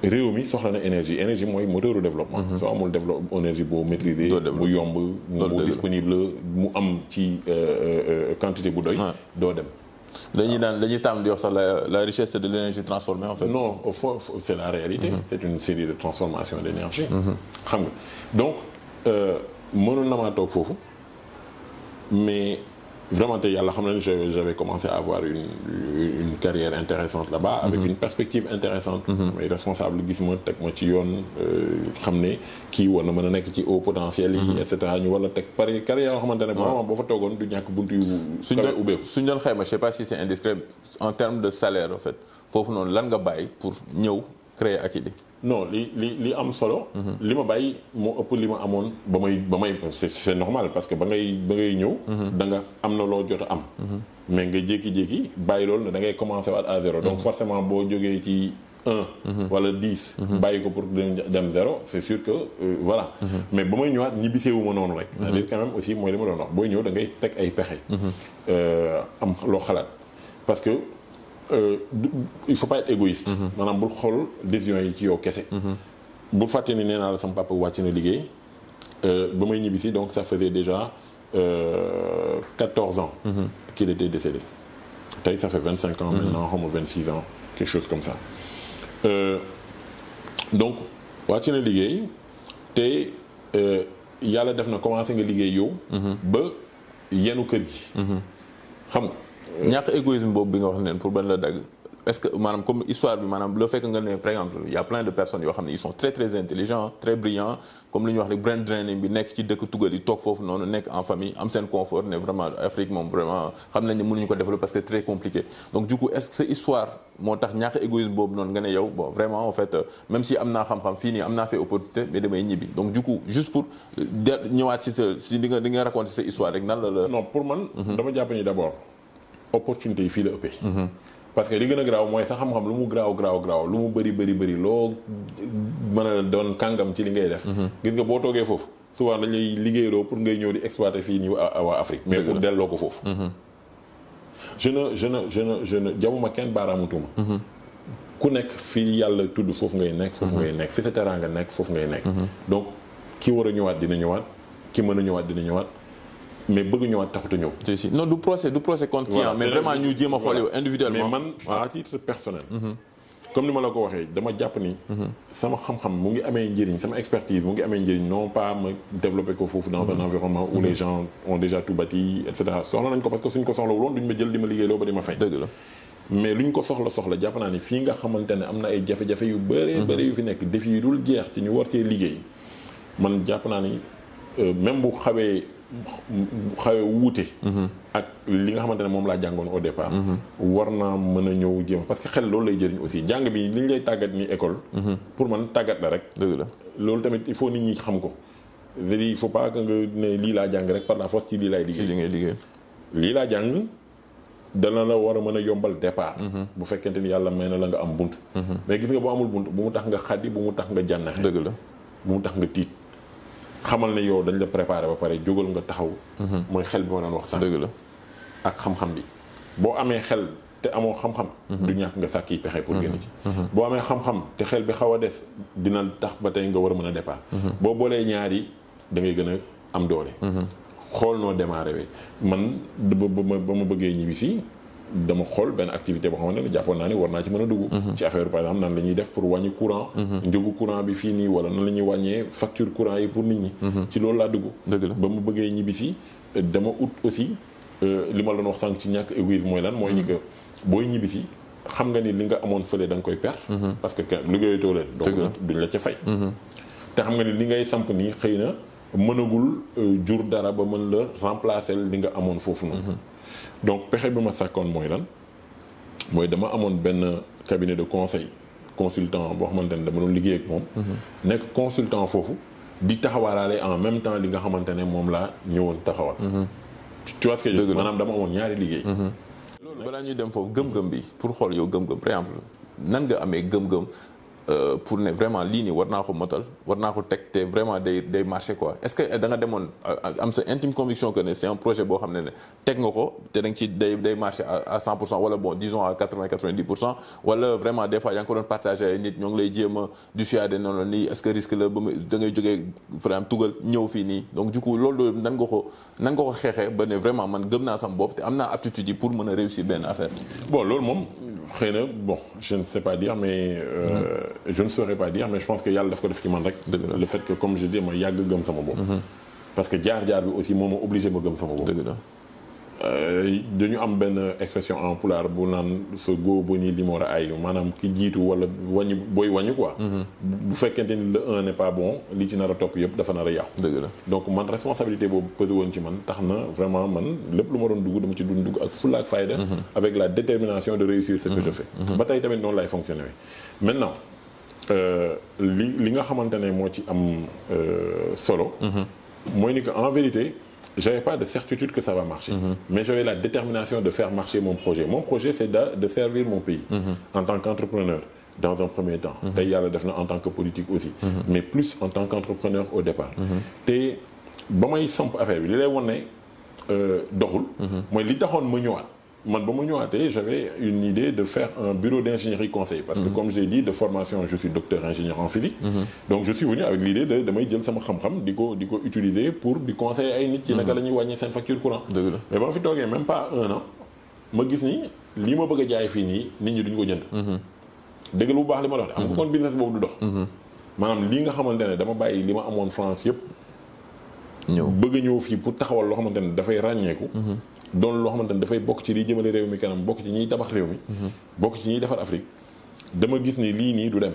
réew mi soxla na énergie mooy moteur de développement. soo amul énergie boo maîtriser. bu yomb mu disponible mu am ci quantité bu doy. doo dem. dañuy tàmm di wax sax la richesse de l'énergie transformée en fait. non au fond c'est la réalité. c'est une série de transformations d'énergie. xam nga donc mënoon na maa toog foofu mais vraiment tey yàlla xam na ni j'avais commencé à avoir une carrière intéressante là-bas. avec une perspective intéressante. samay responsable gis ma teg ma ci yoon xam ne kii war na mën a nekk ci haut potentiel yi. et cetera ñu war la teg pare carrière yoo xamante ne vraiment boo fa toogoon du ñàkk buntu yu. suñ doon xayma je sais pas si c'est indiscret en termes de salaire en fait foofu noonu lan nga bàyyi pour ñëw créer Akilee. non li am solo. li ma bàyyi moo ëpp li ma amoon ba may c'est normal parce que ba ngay ñëw. da nga am na loo jot a am. mais nga jékki-jékki bàyyi loolu ne da ngay commencer waat à zéro. donc forcément boo jógee ci 1. wala 10. bàyyi ko pour dem zéro c'est sûr que voilà. mais ba may ñëwaat ñibbiseewu ma noonu rek. c'est-à-dire quand même aussi mooy li ma doon wax booy ñëw da ngay teg ay pexe. am loo xalaat parce que. il faut pas être égoïste. maanaam bul xool décision yi ci yow kese. bul fàtte ni nee naa la sama papa wàcc na liggéey ba may ñibbisi donc ça faisait déjà 14 ans. qu'il était décédé. tey ça fait 25 ans maintenant xaw ma 26 ans quelque chose comme ça. donc wàcc na liggéey te yàlla def na commencé nga liggéey yow. ba yenu kër gi. xam nga. ñàkk égoïsme boobu bi nga wax ne pour benn la dagg est-ce que maanaam comme histoire bi maanaam le fait que nga ne par exemple il y a plein de personnes yoo xam ne ils sont très très intelligents très brillants comme li ñuy wax rek brain draining bi nekk ci dëkk tugal yi toog foofu noonu nekk en famille am seen confort ne vraiment Afrique moom vraiment xam nañ ne mënuñu ko développer parce que c'est très compliqué donc du coup est-ce que c'est histoire moo tax ñàkk égoïsme boobu noonu nga ne yow bon vraiment en fait même si am naa xam-xam fii nii am naa fait opportunité mais damay ñibbi donc du coup juste pour ñëwaat si di nga raconter sa histoire rek nan la. non pour man. dama jàpp ni d'abord opportunité yi fii la ëppee. parce que li gën a garaaw mooy sa xam-xam lu mu garaaw lu mu bëri loo mën a doon kàngam ci li ngay def. gis nga boo toogee foofu souvent dañ lay liggéeyloo pour ngay ñëw di exploiter fii nii waa Afrique. mais pour delloo ko foofu. je ne jamuma kenn baaraamu tuuma. ku nekk fii yàlla tudd foofu ngay nekk. fi sa terrain nga nekk foofu ngay nekk. donc ki war a ñëwaat dina ñëwaat ki mën a ñëwaat dina ñëwaat. mais bëgg ñëwaat taxut a ñëw. si non du procès contre qui mais vraiment ñu jéem a xool yow individuellement. mais man à titre personnel. comme ni ma la ko waxee dama jàpp ni. sama xam-xam mu ngi amee njëriñ sama expertise mu ngi amee njëriñ non pas ma développer ko foofu dans un environnement où les gens ont déjà tout bâti et cetera soxla nañ ko parce que suñ ko soxla wuloon duñ ma jël di ma liggéeyloo ba di ma fay. dëgg la mais luñ ko soxla jàpp naa ni fii nga xamante ne am na ay jafe-jafe yu bëri yu fi nekk défi yu dul jeex ci ñu war cee liggéey man jàpp naa ni même bu xawee wuute. ak li nga xamante ne moom laa jàngoon au départ. war naa mën a ñëw jéem parce que xel loolu lay jëriñ aussi jàng bi li ñu lay tàggat ni école. pour man tàggat la rek. dëgg la loolu tamit il faut nit ñi xam ko. c'est-à-dire il faut pas que nga ne lii laa jàng rek par la force ci lii laay liggéey. ci li ngay liggéey. lii laa jàng dana la war a mën a yombal départ. bu fekkente ni yàlla may na la nga am bunt. mais gis nga boo amul bunt bu mu tax nga xaddi bu mu tax nga jànnaxe. dëgg la bu mu tax nga tiit. xamal ne yow dañ la préparer ba pare jógal nga taxaw. mooy xel bi ma doon wax sax. dëgg la ak xam-xam bi boo amee xel te amoo xam-xam. du ñàkk nga sàkki pexe pour génn ci. boo amee xam-xam te xel bi xaw a des dina tax ba tey nga war a mën a départ. boo boolee ñaar yi da ngay gën a am doole. xool noo démarré we man ba ma bëggee ñibbi si dama xool benn activité boo xamante ne jàppoon naa ni war naa ci mën a dugg. ci affaire par exemple nan la ñuy def pour wàññi courant. njëgu courant bi fii nii wala nan la ñuy wàññee facture courant yi pour nit ñi. ci loolu laa dugg. dëgg la ba ma bëggee ñibbi si dama ut aussi li ma la doon wax sànq ci ñàkk égoïsme mooy lan. mooy ni que booy ñibbi si xam nga ni li nga amoon fële da nga koy perdre. parce que liggéeyatoo leen. donc duñ la ca fay. te xam nga ni li ngay samp nii xëy na mënagul jur dara ba mën la remplacer li nga amoon foofu noonu. donc pexe bi ma sàkkoon mooy lan mooy dama amoon benn cabinet de conseil consultant boo xamante ne dama doon liggéey ak moom. nekk consultant foofu di taxawaalaale en même temps li nga xamante ne moom laa ñëwoon taxawal. tu vois ce que je veux dire maanaam dama amoon ñaari liggéey. loolu balaa ñuy dem foofu gëm-gëm bi pour xool yow gëm-gëm par exemple nan nga amee gëm-gëm pour ne vraiment lii nii war naa ko motal war naa ko teg te vraiment day marché quoi est-ce que da nga demoon am sa intime conviction que ne c'est un projet boo xam ne teg nga ko te da nga ci day marché à 100% wala bon disons à 80-90% wala vraiment des fois yaa ngi ko doon partagé ay nit ñoo ngi lay jéem a dissuader noonu nii est-ce que risque la ba da ngay jógee vraiment tugal ñëw fii nii donc du coup loolu nan nga ko xeexee ba ne vraiment man gëm naa sama bopp te am naa aptitude yi pour mën a réussir benn affaire. bon loolu moom xëy na bon je ne sais pas dire mais je ne saurais pas dire mais je pense que yàlla daf ko def ci man rek. le fait que comme je dis ma yàgg gëm sama bopp. parce que jaar-jaar bi aussi moo ma obligé ma gëm sama bopp. dëgg la. dañu am benn expression en pulaar bu naan sa góo ba nii li mu war a ay maanaam ki jiitu wala wàññi booy wàññi quoi. bu fekkente ni le un n'est pas bon li ci nar a topp yëpp dafa nar a yàqu. dëgg la donc man responsabilité boobu pesé woon ci man tax na vraiment man lépp lu ma doon dugg dama ci dugg ak fulla ak fayda. avec la détermination de réussir ce que je fais. ba tey tamit noonu lay fonctionner maintenant li nga xamante ne moo ci am solo. mooy ni que en vérité. J'avais pas de certitude que ça va marcher. Mais j'avais la détermination de faire marcher mon projet. Mon projet, c'est de servir mon pays en tant qu'entrepreneur, dans un premier temps. Tey yàlla def na en tant que politique aussi. Mais plus en tant qu'entrepreneur au départ. te ba may samp affaire bi li lay wan ne doxul. mooy li taxoon ma ñëwaat. man ba ma ñëwaatee j'avais une idée de faire un bureau d'ingénierie conseil parce que comme j'ai dit de formation je suis docteur ingénieur en physique donc je suis venu avec l'idée de damay jël sama xam-xam di ko utiliser pour di conseiller ay nit ci naka la ñuy wàññi seen facture courant mais ba ma fi toogee même pas un an ma gis ni lii ma bëgg a jaay fii nii nit ñi duñ ko jënd dëgg lu bu baax li ma dox de am nga kon business boobu du dox maanaam lii nga xamante ne dama bàyyi li ma amoon France yëpp bëgg a ñëw fii pour taxawal loo xamante ne dafay ràññeeku doon loo xamante ne dafay bokk ci liy jëmale réew mi kanam bokk ci ñiy tabax réew mi bokk ci ñiy defar Afrique dama gis ni lii nii du dem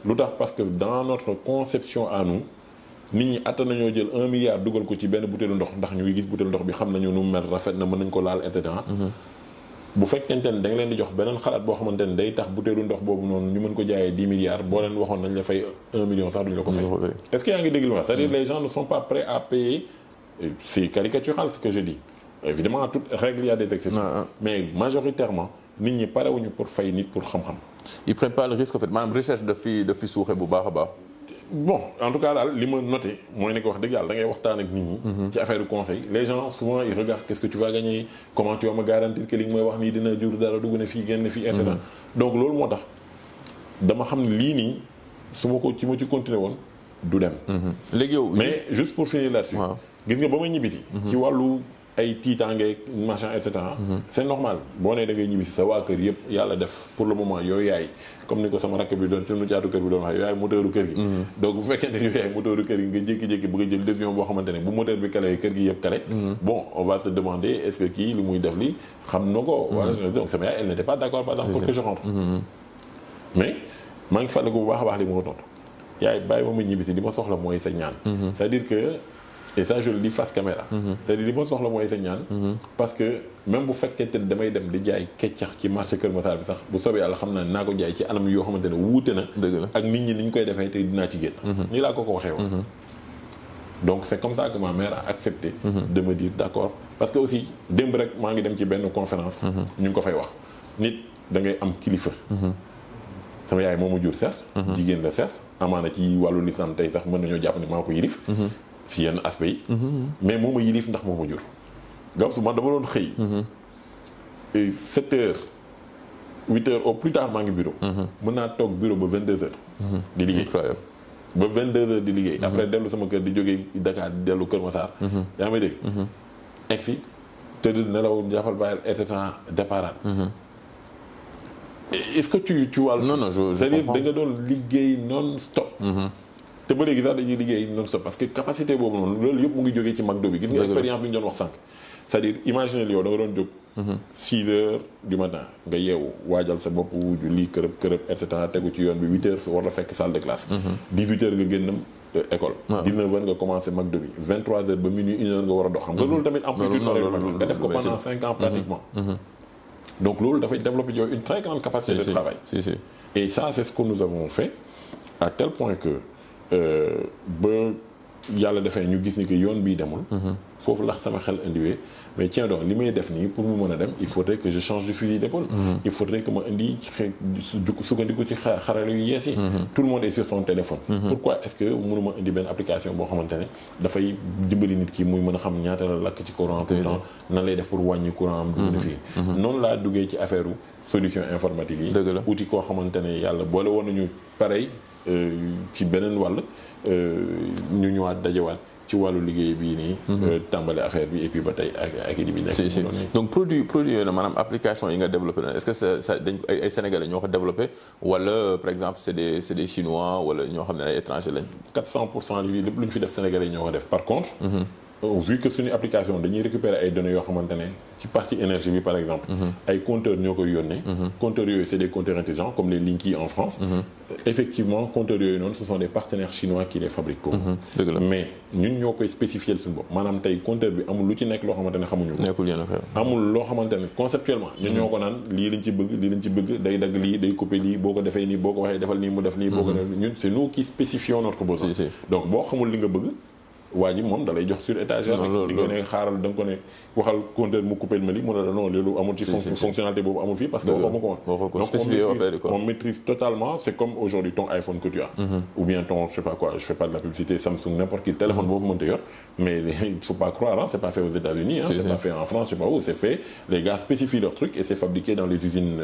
lu tax parce que dans notre conception à nous nit ñi attan nañoo jël 1 milliard dugal ko ci benn butéelu ndox ndax ñu ngi gis butéelu ndox bi xam nañu nu mel rafet na mën nañ ko laal et cetera bu fekkente ne da nga leen di jox beneen xalaat boo xamante ne day tax butéelu ndox boobu noonu ñu mën ko jaayee 10 milliards boo leen waxoon nañ la fay 1 million sax duñ la ko fay est-ce que yaa ngi dégg li ma c'est-à-dire les gens ne sont pas prêts à payer c'est caricatural ce que je dis évidemment à toute règle il y a des exceptions mais majoritairement nit ñi parewuñu pour fay nit pour xam-xam. ils prennent pas le risque en fait maanaam recherche daf fi suuxe bu baax a baax. bon en tout cas daal li ma noté mooy ne ko wax dëgg yàlla da ngay waxtaan ak nit ñi. ci affaire conseil les gens souvent ils regardent qu'est-ce que tu vas gagner comment tu vas me garantir que li nga may wax nii dina jur dara dugg na fii génn fii et cetera. donc loolu moo tax dama xam ne lii nii su ma ci continuer woon du dem. léegi yow mais juste pour finir là-dessus. gis nga ba may ñibbisi. ci wàllu. ay tiitaange machin et cetera. c'est normal boo nee da ngay ñibbi si sa waa kër yëpp yàlla def pour le moment yooyu yaay comme ni ko sama rakk bi doon sunu jaatu kër bi doon wax yooyu yaay moteuru kër gi. donc bu fekkente ne yooyu yaay moteuru kër gi nga jékki-jékki bëgg a jël décision boo xamante ne bu moteur bi kale kër gi yëpp kale. bon on va se demander est-ce que kii li muy def li xam na ko. donc sama yaay elle n'était pas d'accord par exemple pour que je rentre. mais maa ngi fàttaliku bu baax a baax li mu ko tontu yaay bàyyi ma ñibbi si li ma soxla mooy sa ñaan. c'est-à-dire que. et ça je le dis face caméra. c'est-à-dire li ma soxla mooy sa ñaan. parce que même bu fekkente ne damay dem di jaay keccax ci marché Kër Massar bi sax bu soobee yàlla xam naa naa ko jaay ci anam yoo xamante ne wuute na. ak nit ñi ni ñu koy defee te dinaa ci génn. nii laa ko waxee woon. donc c'est comme ça que ma mère a accepté. de me dire d'accord parce que aussi démb rek maa ngi dem ci benn conférence. ñu ngi ko fay wax nit da ngay am kilifa. sama yaay moo ma jur certes. jigéen la certes amaana ci wàllu lislam tey sax mën nañoo jàpp ne maa ko yilif. si yenn aspect yi. mais moo ma yilif ndax moo ma jur. gaaw su man dama doon xëy. 7 heures 8 heures au plus tard maa ngi bureau. mën naa toog bureau ba 22 heures. di liggéey ba 22 heures di liggéey. après dellu sama kër di jógee Dakar di dellu Kër Massar. yaa may dégg. egg si tëdd nelaw jàppal bàyyil et cetera départ. est-ce que tu vois. non je c'est-à-dire da nga doon liggéey non-stop. te ba léegi sax dañuy liggéey non-stop parce que capacité boobu noonu loolu yëpp mu ngi jógee ci McDo bi. gis nga expérience bi ñu doon wax sànq. c'est-à-dire imagine yow da nga doon jóg. 6 heures du matin nga yeewu waajal sa bopp julli kërëb et cetera tegu ci yoon bi 8 heures war la fekk salle de classe. 18 heures nga génn école. 19 heures nga commencé McDo bi 23 heures ba minuit 1 heure nga war a dox. xam nga loolu tamit amplitude horaire nga def ko pendant 5 ans pratiquement. donc loolu dafay développer yow une très grande capacité de travail. Et ça c'est ce que nous avons fait à tel point que ba yàlla dafay ñu gis ni que yoon bii demul. foofu la sama xel indiwee mais tiens donc li may def nii pour mu mën a dem il faudrait que je change de fusil d'épaule. Il faudrait que ma indi sukkandiku ci xarala yu yees yi. tout le monde est sur son téléphone. Pourquoi est-ce que mënuma indi benn application boo xamante ne dafay dimbali nit ki muy mën a xam ñaata la lakk ci courant tout le temps nan lay def pour wàññi courant am dugg fii. noonu laa duggee ci affaire solution informatique yi. dëgg la outil koo xamante ne yàlla boole woon nañu pareil ci beneen wàll ñu ñëwaat dajewaat. ci wàllu liggéey bii nii. tàmbale affaire bi et puis ba tey ak bi nekk. donc produit yooyu la maanaam application yi nga développé est-ce que ça dañ ay sénégalais ñoo ko développé wala par exemple c'est des chinois wala ñoo xam ne ay étrangers lañ. 400% li lépp lu ñu fi def sénégalais ñoo ko def par contre. vu que suñu application dañuy récupérer ay données yoo xamante ne ci partie énergie bi par exemple. ay compteurs ñoo koy yónnee. compteurs yooyu c'est des compteurs intelligents comme les Linky en France. Effectivement compteurs yooyu noonu ce sont des partenaires chinois qui les fabriquent pour nous. mais ñun ñoo koy spécifier suñu bopp maanaam tey compteur bi amul lu ci nekk loo xamante ne xamuñu ko. nekkul yéen a amul loo xamante ne conceptuellement. ñun ñoo ko naan lii lañ ci bëgg day dagg lii day couper lii boo ko defee nii boo ko waxee defal nii mu def nii. boo ko ñun c'est nous qui spécifions notre besoin. donc boo xamul li nga bëgg. waa ji moom da lay jox sur étagère rek di nga ne xaaral da nga ko ne waxal compteur mu coupé ma li mu ne la non loolu amul ci fonctionnalité boobu amul fii parce que waxoo ma ko woon donc on maîtrise totalement c'est comme aujourd'hui ton iPhone que tu as ou bien ton je sais pas quoi je fais pas de la publicité Samsung n'importe quel téléphone boobu mënta yor mais il faut pas croire c'est pas fait aux États-Unis c'est pas fait en France je sais pas où c'est fait les gars spécifient leur truc et c'est fabriqué dans les usines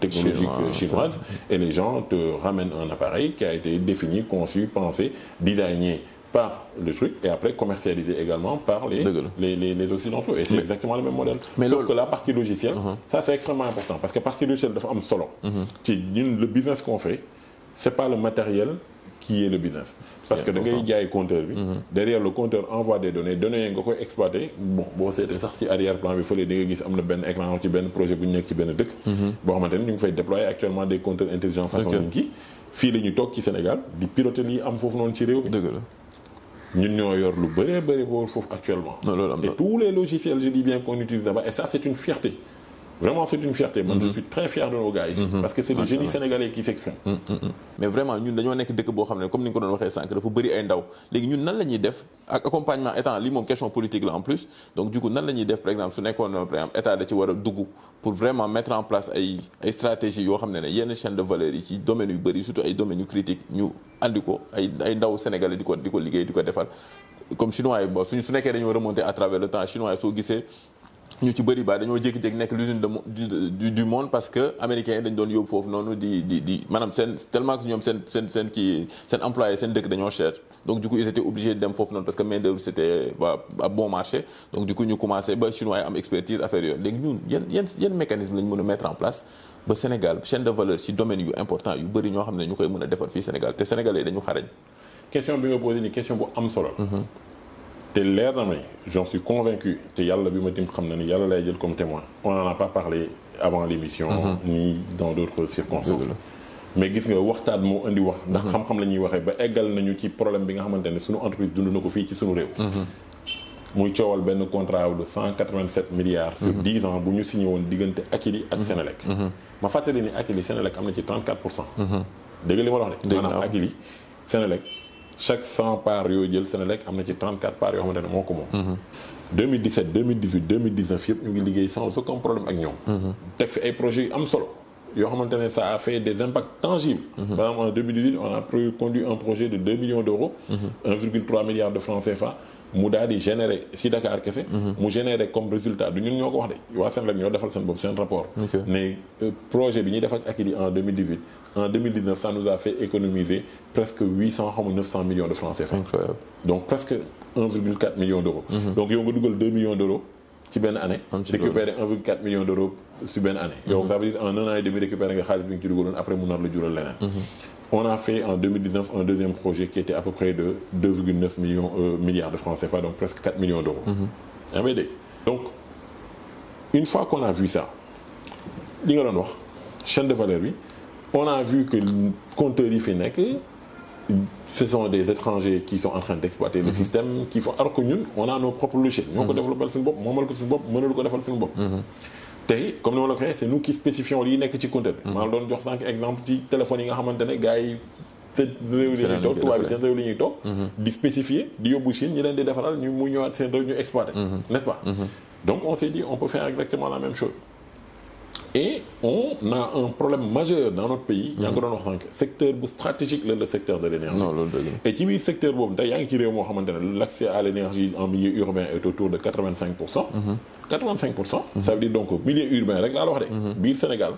technologiques chinoises et les gens te ramènent un appareil qui a été défini conçu pensé designé par le truc et après commercialisé également par les occidentaux et c'est exactement le même modèle. Mais sauf que la partie logicielle ça c'est extrêmement important parce que partie logicielle dafa am solo ci ñun le business qu'on fait c'est pas le matériel qui est le business parce que da ngay jaay compteur bi derrière le compteur envoie des données yi nga koy exploiter bon boo seetee sax ci arrière plan bi fële di nga gis am na benn écran ci benn projet bu ñu nekk ci benn dëkk boo xamante ne ñu ngi fay déployer actuellement des compteurs intelligents façon niñ ki fii la ñuy toog ci Sénégal di piloter lii am foofu noonu ci réew mi ñun ñoo yor lu bëree bëri boobu foofu actuellement. Et tous les logiciels je dis bien qu'on utilise là-bas et ça c'est une fierté. Vraiment c'est une fierté. Man je suis très fier de nos gars ici. parce que c'est des génies sénégalais qui s'expriment. mais vraiment ñun dañoo nekk dëkk boo xam ne comme ni nga ko doon waxee sànq dafa bëri ay ndaw léegi ñun nan la ñuy def ak accompagnement état lii moom question politique la en plus donc du coup nan la ñuy def par exemple su nekkoon par exemple état da ci war a dugg pour vraiment mettre en place ay stratégies yoo xam ne yenn chaîne de valeur yi ci domaines yu bëri surtout ay domaines yu critiques ñu andi ko ay ndaw sénégalais di ko liggéey di ko defal comme chinois yi bon su nekkee dañoo remonter à travers le temps chinois yi soo gisee ñu ci bëri ba dañoo jékki-jékki nekk l'usine du monde parce que américains yi dañ doon yóbbu foofu noonu di maanaam seen tellement que ñoom seen employé seen dëkk dañoo cher donc du coup ils étaient obligés de dem foofu noonu parce que main d'œuvre c'était à bon marché donc du coup ñu commencé ba chinois yi am expertise affaire yooyu léegi ñun yan mécanisme lañ mën a mettre en place ba Sénégal chaîne de valeur ci domaine yu important yu bëri ñoo xam ne ñu koy mën a defar fii Sénégal te Sénégalais dañu xarañ. question bi nga posé ni question bu am solo. te leer na may j'en suis convaincu te yàlla bi ma tim xam na ni yàlla lay jël comme témoin on n'en a pas parlé avant l'émission ni dans d'autres circonstances mais gis nga waxtaan moo indi wax ndax xam-xam la ñuy waxee ba eggal nañu ci problème bi nga xamante ne suñu entreprise dund na ko fii ci suñu réew muy coowal benn contrat de 187 milliards sur 10 ans bu ñu signé woon diggante Akilee ak Senelec ma fàttali ni Akilee Senelec am na ci 34%. dégg li ma la wax de maanaam Akilee Senelec chaque 100 parts yoo jël Senelec am na ci 34 parts yoo xamante ne moo ko moom 2017 2018 2019 yëpp ñu ngi liggéey sans aucun problème ak ñoom teg fi ay projets yu am solo yoo xamante ne ça a fait des impacts tangibles par exemple en 2018 on a conduit un projet de 2 millions d'euros 1,3 milliard de francs CFA mu daal di générer si Dakar kese mu générer comme résultat du ñun ñoo ko wax de waa Senelec ñoo defal seen bopp seen rapport ne projet bi ñuy def ak Akilee en 2018 en 2019 ça nous a fait économiser presque 800 ou 900 millions de francs CFA. Incroyable. Donc presque 1,4 million d'euros. Donc yow nga dugal 2 millions d'euros ci benn année récupérer 1,4 million d'euros ci benn année yow ça veut dire en un an et demi récupérer nga xaalis bi nga ci dugaloon après mu nar la jural leneen on a fait en 2019 un deuxième projet qui était à peu près de 2,9 milliards de francs CFA donc presque 4 millions d'euros yaa ngi dégg donc une fois qu'on a vu ça li nga doon wax chaîne de valeur bi on a vu que compteurs yi fi nekk ce sont des étrangers qui sont en train d'exploiter le système qui font alors que ñun on a nos propres logiciels ñoo ko développé suñu bopp moomal ko suñu bopp mënal ko defal suñu bopp tey comme ni ma la ko waxee c'est nous qui spécifions yi nekk ci compteur bi. maa ngi doon jox sànq exemple ci téléphone yi nga xamante ne gars yi seen réew li ñuy toog tubaab bi seen réew li ñuy toog. di spécifier di yóbbu Chine ñi leen di defaral ñu mu ñëwaat seen réew ñu exploiter. n'est-ce pas. Donc on s'est dit on peut faire exactement la même chose. Et on a un problème majeur dans notre pays. yaa ngi ko doon wax sànq secteur bu stratégique la le secteur de l'énergie. non loolu dëgg la. Et ci biir secteur boobu tey yaa ngi ci réew moo xamante ne l'accès à l'énergie en milieu urbain est autour de 85%. 85%. Ça veut dire donc milieu urbain rek laa la wax de. biir Sénégal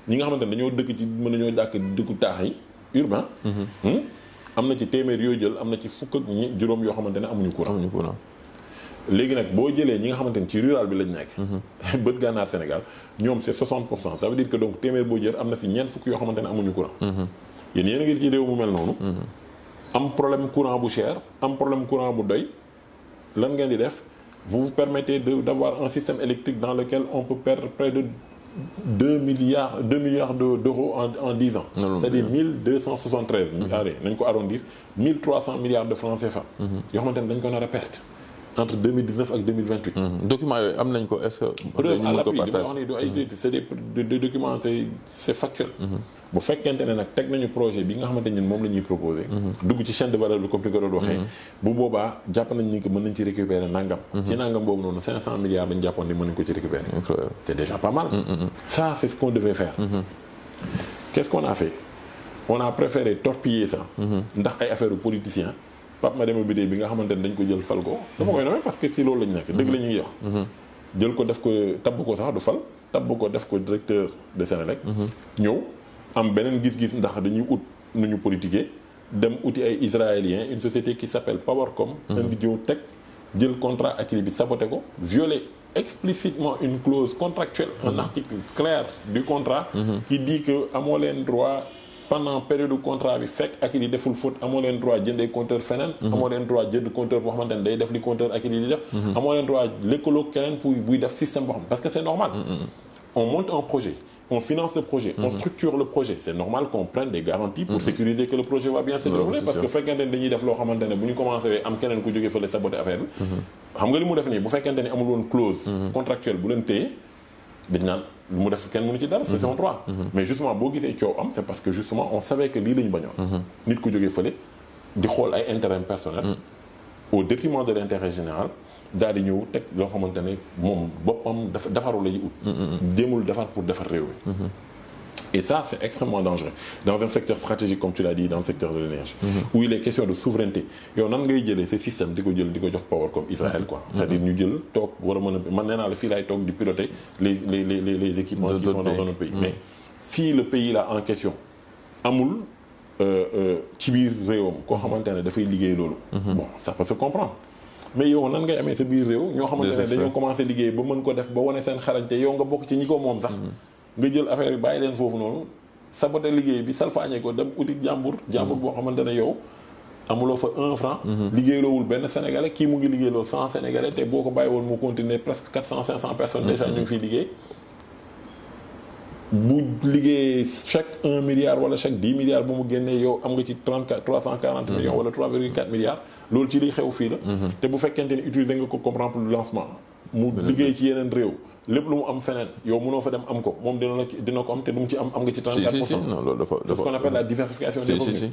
ñi nga xamante ne dañoo dëkk ci mën nañoo dàkk dëkku taax yi urbain. am na ci téeméer yoo jël am na ci fukk ak juróom yoo xamante ne amuñu courant. léegi nag boo jëlee ñi nga xamante ni ci rural bi lañ nekk. bët gànnaar Sénégal ñoom c'est 60%. Ça veut dire que donc téeméer boo jël am na si ñeent fukk yoo xamante ne amuñu courant. yéen a ngi ci réew mu mel noonu. am problème courant bu cher am problème courant bu doy lan ngeen di def vous vous permettez d'avoir un système électrique dans lequel on peut perdre près de 2 milliards d'euros en 10 ans. C'est-à-dire 1273. allez nañ ko arrondir 1300 milliards de francs CFA. yoo xamante ne dañ ko nar a perte. entre 2019 ak 2028. documents yooyu am nañ ko est-ce que. preuve à l'appui li ma wax nii c'est des documents c'est factuel. bu fekkente ne nag teg nañu projet bi nga xamante ne moom la ñuy proposer. dugg ci chaîne de valeur bi comme ni ko doon waxee. bu boobaa jàpp nañ ni que mën nañ ci récupérer nangam. ci nangam boobu noonu 500 milliards dañu jàppoon ni mën nañ ko ci récupérer. c'est déjà pas mal. Ça c'est ce qu'on devait faire. Qu'est-ce qu'on a fait? On a préféré torpiller ça. ndax ay affaires politiciens. Pape Mademba Bitèye bi nga xamante ne dañ ko jël fal ko dama koy nommer parce que ci loolu lañ nekk dëgg la ñuy yox jël ko def ko tabb ko sax du fal tabb ko def ko directeur de Sénélec ñëw am beneen gis-gis ndax dañuy ut nu ñu politiquer dem uti ay israéliens une société qui s'appelle Powercom indi jiw teg jël contrat Akilee bi saboté ko violer explicitement une clause contractuelle un article clair du contrat qui dit que amoo leen droit pendant période contrat bi fekk Akilee deful faute amoo leen droit jëndee compteur feneen. amoo leen droit jënd compteur boo xamante ne day def li compteur Akilee di def. amoo leen droit lëkkaloo keneen pour buy def système boo xam parce que c'est normal. On monte un projet on finance le projet. on structure le projet c'est normal qu'on prenne des garanties pour sécuriser que le projet va bien se dérouler parce que fekkente ne dañuy def loo xamante ne bu ñu commencé am keneen ku jógee fële saboter affaire bi. xam nga li mu def nii bu fekkente ne amul woon clause. contractuelle bu leen téye dañ naan. lu mu def kenn mënu ci dara c'est son droit. Mais justement boo gisee coow am c'est parce que justement on savait que lii la ñu bañoon. nit ku jógee fële di xool ay intérêt personnel. au détriment de l'intérêt général daal di ñëw teg loo xamante ne moom boppam defaru la ñu ut. jéemul defar pour defar réew mi. Et ça c'est extrêmement dangereux dans un secteur stratégique comme tu l'as dit dans le secteur de l'énergie. où il est question de souveraineté yow nan ngay jëlee ce système di ko jox power comme Israël quoi. c'est-à-dire ñu jël toog war a mën a man nee naa la fii laay toog di piloter les équipements qui sont dans notre pays. Mais si le pays là en question amul ci biir réewam koo xamante ne dafay liggéey loolu. bon ça peut se comprendre. mais yow nan ngay amee sa biir réew. ñoo xamante ne dañoo commencé liggéey ba mën ko def ba wane seen xarañte yow nga bokk ci ñi ko moom sax. nga jël affaire yi bàyyi leen foofu noonu saboter liggéey bi salfaañe ko dem uti jàmbur boo xamante ne yow amuloo fa 1 franc. liggéeyloowul benn sénégalais kii mu ngi liggéeyloo 100 sénégalais te boo ko bàyyi woon mu continuer presque 400-500 personnes déjà ñu ngi fiy liggéey. bu liggéey chaque 1 milliard wala chaque 10 milliards bu mu génnee yow am nga ci 340 millions wala 3,4 milliards loolu ci liy xew fii la. te bu fekkente ni utiliser nga ko comme rampe de lancement. mu liggéey ci yeneen réew. lépp lu mu am feneen yow mënoo fa dem am ko moom dina ko am te lu mu ci am nga ci 34%. non loolu dafa c'est ce qu'on appelle la diversification des revenus.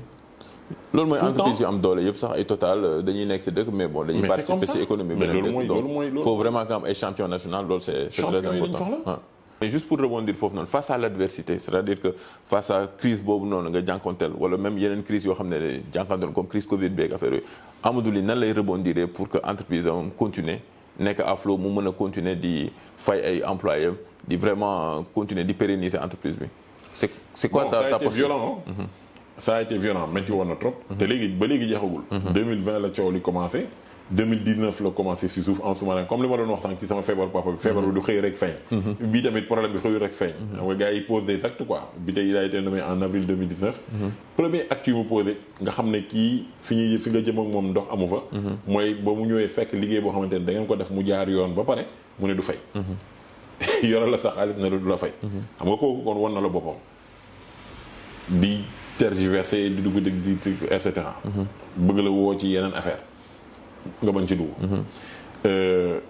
loolu mooy entreprise yu am doole yëpp sax ay Total dañuy nekk ci dëkk mais bon dañuy participer ci économie bi. donc faut vraiment que am ay champion national loolu c'est très important. mais juste pour rebondir foofu noonu face à l'adversité c'est-à-dire que face à crise boobu noonu nga jànkonteel wala même yeneen crise yoo xam ne jànkonteel comme crise Covid bi ak affaire yooyu Amadou Ly nan lay rebondir pour que entreprise am continuer nekk à flot mu mën a continuer di fay ay employés di vraiment continuer di pérenniser entreprise bi. c'est quoi ta posture? Ça a été violent métti woon na trop. te léegi ba léegi jeexagul. 2020 la coow li commencé. 2019 la commencé si suuf en sous-marin comme li ma doon wax sànq ci sama feebar papa bi feebar bi du xëy rek feeñ. bii tamit problème bi xëy rek feeñ. xam nga gars yi posent des actes quoi bi tey il a été nommé en avril 2019. premier acte yu mu posé nga xam ne kii fi nga jëm ak moom ndox amu fa. mooy ba mu ñëwee fekk liggéey boo xamante ne da ngeen ko def mu jaar yoon ba pare mu ne du fay. yoral la sa xaalis ne du la fay. xam nga kooku kon wan na la boppam di tergiverser di dugg di et cetera. bëgg la woo ci yeneen affaire nga bañ ci dugg.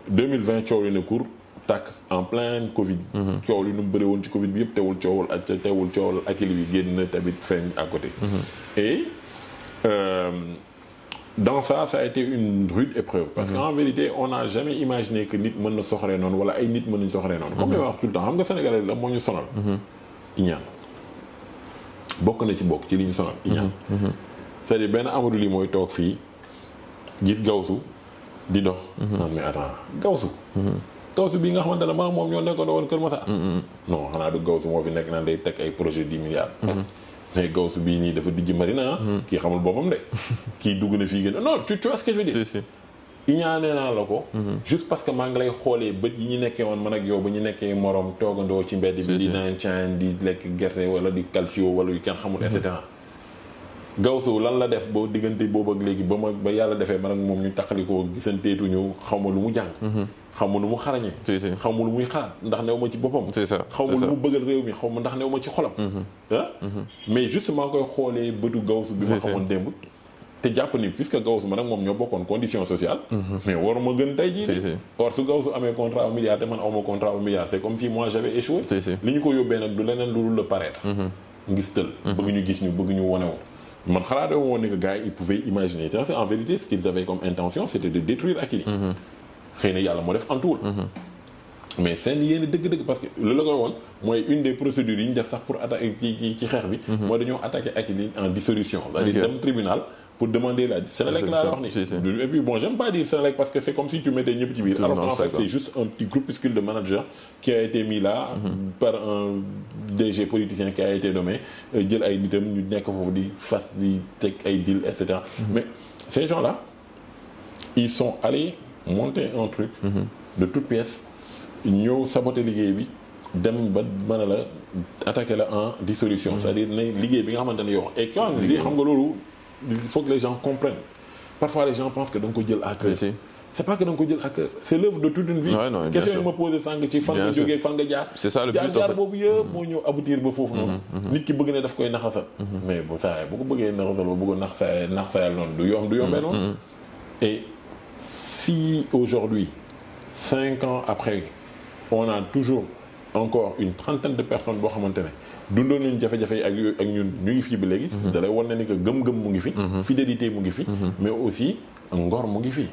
2020 coow li ne cour tàkk en plein Covid. coow li nu mu bëree woon ci Covid bi yëpp teewul coowal Akilee bi génn na tamit feeñ à côté. Et dans ça a été une rude épreuve. Parce qu'en vérité on n'a jamais imaginé que nit mën na soxoree noonu wala ay nit mën nañu soxoree noonu. comme li ma wax tout le temps xam nga Sénégalais la moo ñu sonal. iñaan bokk na ci li ñu sonal. iñaan c'est-à-dire benn Amadou Ly mooy toog fii gis Gawsu di dox. non mais attends Gawsu bii nga xamante ne maanaam moom ñoo nekkoon woon Kër Massar. non xanaa du Gawsu moo fi nekk naan day teg ay projet 10 milliards. mais Gawsu bii nii dafa dijji Marina. kii xamul boppam de. kii dugg na fii gën non tu vois ce que je veux dire. si. iñaane naa la ko. juste parce que maa ngi lay xoolee bët yi ñu nekkee woon man ak yow ba ñu nekkee morom toogandoo ci mbedd bi. di naan caan di lekk gerte wala di calcio wala yu kenn xamul et cetera. Gawsu lan la def boo diggante boobu ak léegi ba yàlla defee man ak moom ñu taxalikoo gisanteetuñu xaw ma lu mu jàng. xaw ma lu mu xarañee. xaw ma lu muy xalaat ndax new ma ci boppam. xaw ma lu mu bëggal réew mi xaw ma ndax new ma ci xolam. mais juste maa ngi koy xoolee bëtu Gawsu bi ma xamoon démb. te jàpp ni puisque Gawsu man ak moom ñoo bokkoon condition sociale. mais waruma gën tey jii. or su Gawsu amee contrat au milliard te man awma contrat au milliard c'est comme si moi j'avais échoué. li ñu ko yóbbee nag du leneen lu dul le paraître. ngis tël bëgg ñu gis ñu bëgg ñu wonewu man xalaat woon ne que gars yi ils pouvaient imaginer te en vérité ce qu'ils avaient comme intention c'était de détruire Akilee. xëy na yàlla moo def antuwul. mais seen yéen dëgg-dëgg parce que loolu la koy woon mooy une des procédures yi ñu def sax pour attaquer ci xeex bi. mooy dañoo attaquer Akilee en dissolution. c'est-à-dire dem tribunal pour demander la Sénélec laa wax ni. et puis bon j'aime pas dire Sénélec parce que c'est comme si tu mettais ñëpp ci biir. alors qu'en fait c'est juste un petit groupuscule de managers qui a été mis là. par un DG politicien qui a été nommé jël ay nitam ñu nekk foofu di fas di teg ay deal et cetera. mais ces gens-là ils sont allés monter un truc. de toutes pièces. ñëw saboter liggéey bi dem ba mën a la attaquer la en dissolution. c'est-à-dire ne liggéey bi nga xamante ne yow et quand liggéey xam nga loolu il faut que les gens comprennent parfois les gens pensent que da nga ko jël à cœur. c'est pas que da nga ko jël à cœur c'est l'œuvre de toute une vie. question yi ma posé sànq ci fan nga jógee fan nga jaar. c'est ça le but jaar boobu yëpp moo ñëw aboutir ba foofu noonu. nit ki bëgg ne daf koy naxasal. mais bu saa bu ko bëggee naxasal ba bëgg a nax sayal noonu du yombee noonu. et si aujourd'hui 5 ans après. on a toujours encore une trentaine de personnes boo xamante ne dundoon nañu jafe-jafe yi ak ñun ñu ngi fii ba léegi. da lay wan ne ni que gëm-gëm mu ngi fi. fidélité mu ngi fi. mais aussi ngor mu ngi fi.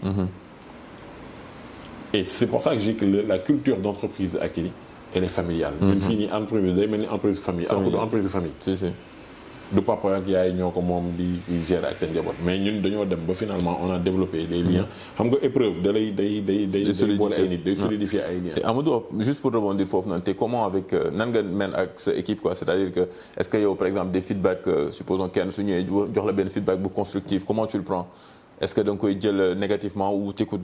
et c'est pour ça que j'ai que la culture d'entreprise Akilee elle est familiale. ñun fii nii entreprise day mel ni entreprise famille. alors que du entreprise famille. du papa ak yaay ñoo ko moom di gérer ak seen njaboot mais ñun dañoo dem ba finalement on a développé des liens xam nga épreuve da lay day boole ay nit day solidifier ay liens. Amadou juste pour rebondir foofu noonu te comment avec nan nga mel ak sa équipe quoi c'est-à-dire que est-ce que yow par exemple des feedbacks supposons kenn su ñëwee jox la benn feedback bu constructif comment tu le prends est-ce que da nga koy jël négativement ou t'écoutes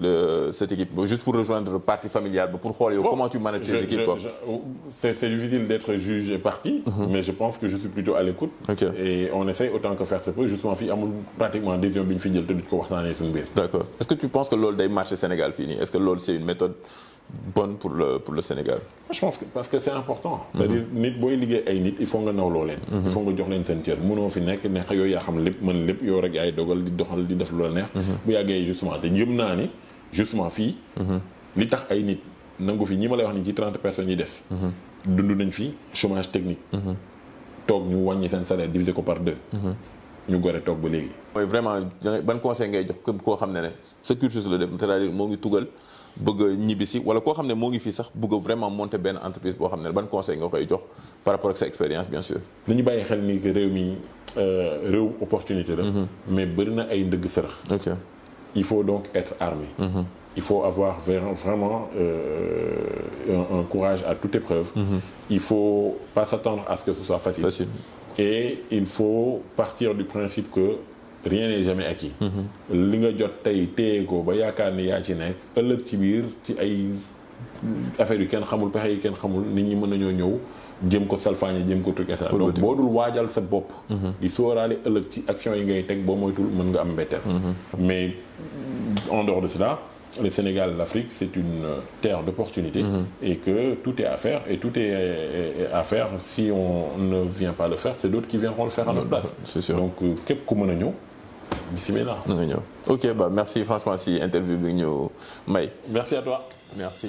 cette équipe juste pour rejoindre partie familiale ba pour xool yow comment tu manages tes équipes quoi. C'est difficile d'être juge et partie. mais je pense que je suis plutôt à l'écoute. et on essaye autant que faire se peut justement fii amul pratiquement décision bi ñu fi jël te duñ ko waxtaanee suñu biir. d'accord est-ce que tu penses que loolu day marcher Sénégal fii nii est-ce que loolu c'est une méthode bonne pour le Sénégal. je pense que parce que c'est important. c'est-à-dire nit booy liggéey ay nit il faut nga nawloo leen. il faut nga jox leen seen cër mënoo fi nekk ne yow yaa xam lépp mën lépp yow rek yaay dogal di doxal di def lu la neex. bu yàggee justement te yëm naa ni justement fii. li tax ay nit nangu fi ñi ma lay wax ni ci 30 personnes yi des. dund nañ fi chômage technique. toog ñu wàññi seen salaire diviser ko par 2. ñu gore toog ba léegi. mooy vraiment ban conseil ngay jox képp koo xam ne sa cursus la dem c'est-à-dire moo ngi tugal bëgg a ñibbisi wala koo xam ne moo ngi fii sax bëgg a vraiment monter benn entreprise boo xam ne ban conseil nga koy jox par rapport ak sa expérience bien sûr. li ñu bàyyi xel ni que réew mi réew opportunité la. mais bëri na ay ndëgg sërëx. il faut donc être armé. il faut avoir vraiment un courage à toute épreuve. il faut pas s'attendre à ce que ce soit facile. Et il faut partir du principe que rien n'est jamais acquis. li nga jot tey téye ko ba yaakaar ni yaa ci nekk ëllëg ci biir ci ay affaires yu kenn xamul pexe yi kenn xamul nit ñi mën nañoo ñëw jëm ko salfaañe jëm ko truc et cetera. donc boo dul waajal sa bopp. di sóoraale ëllëg ci action yi ngay teg boo moytul mën nga am mbetteel. mais en dehors de cela. Le Sénégal, l'Afrique, c'est une terre d'opportunités et que tout est à faire et tout est à faire. Si on ne vient pas le faire, c'est d'autres qui viendront le faire à notre place. C'est sûr. Donc, képp ku mën a ñëw bismillah. na nga ñëw ok merci franchement si interview bi ñu may. Merci à toi. Merci.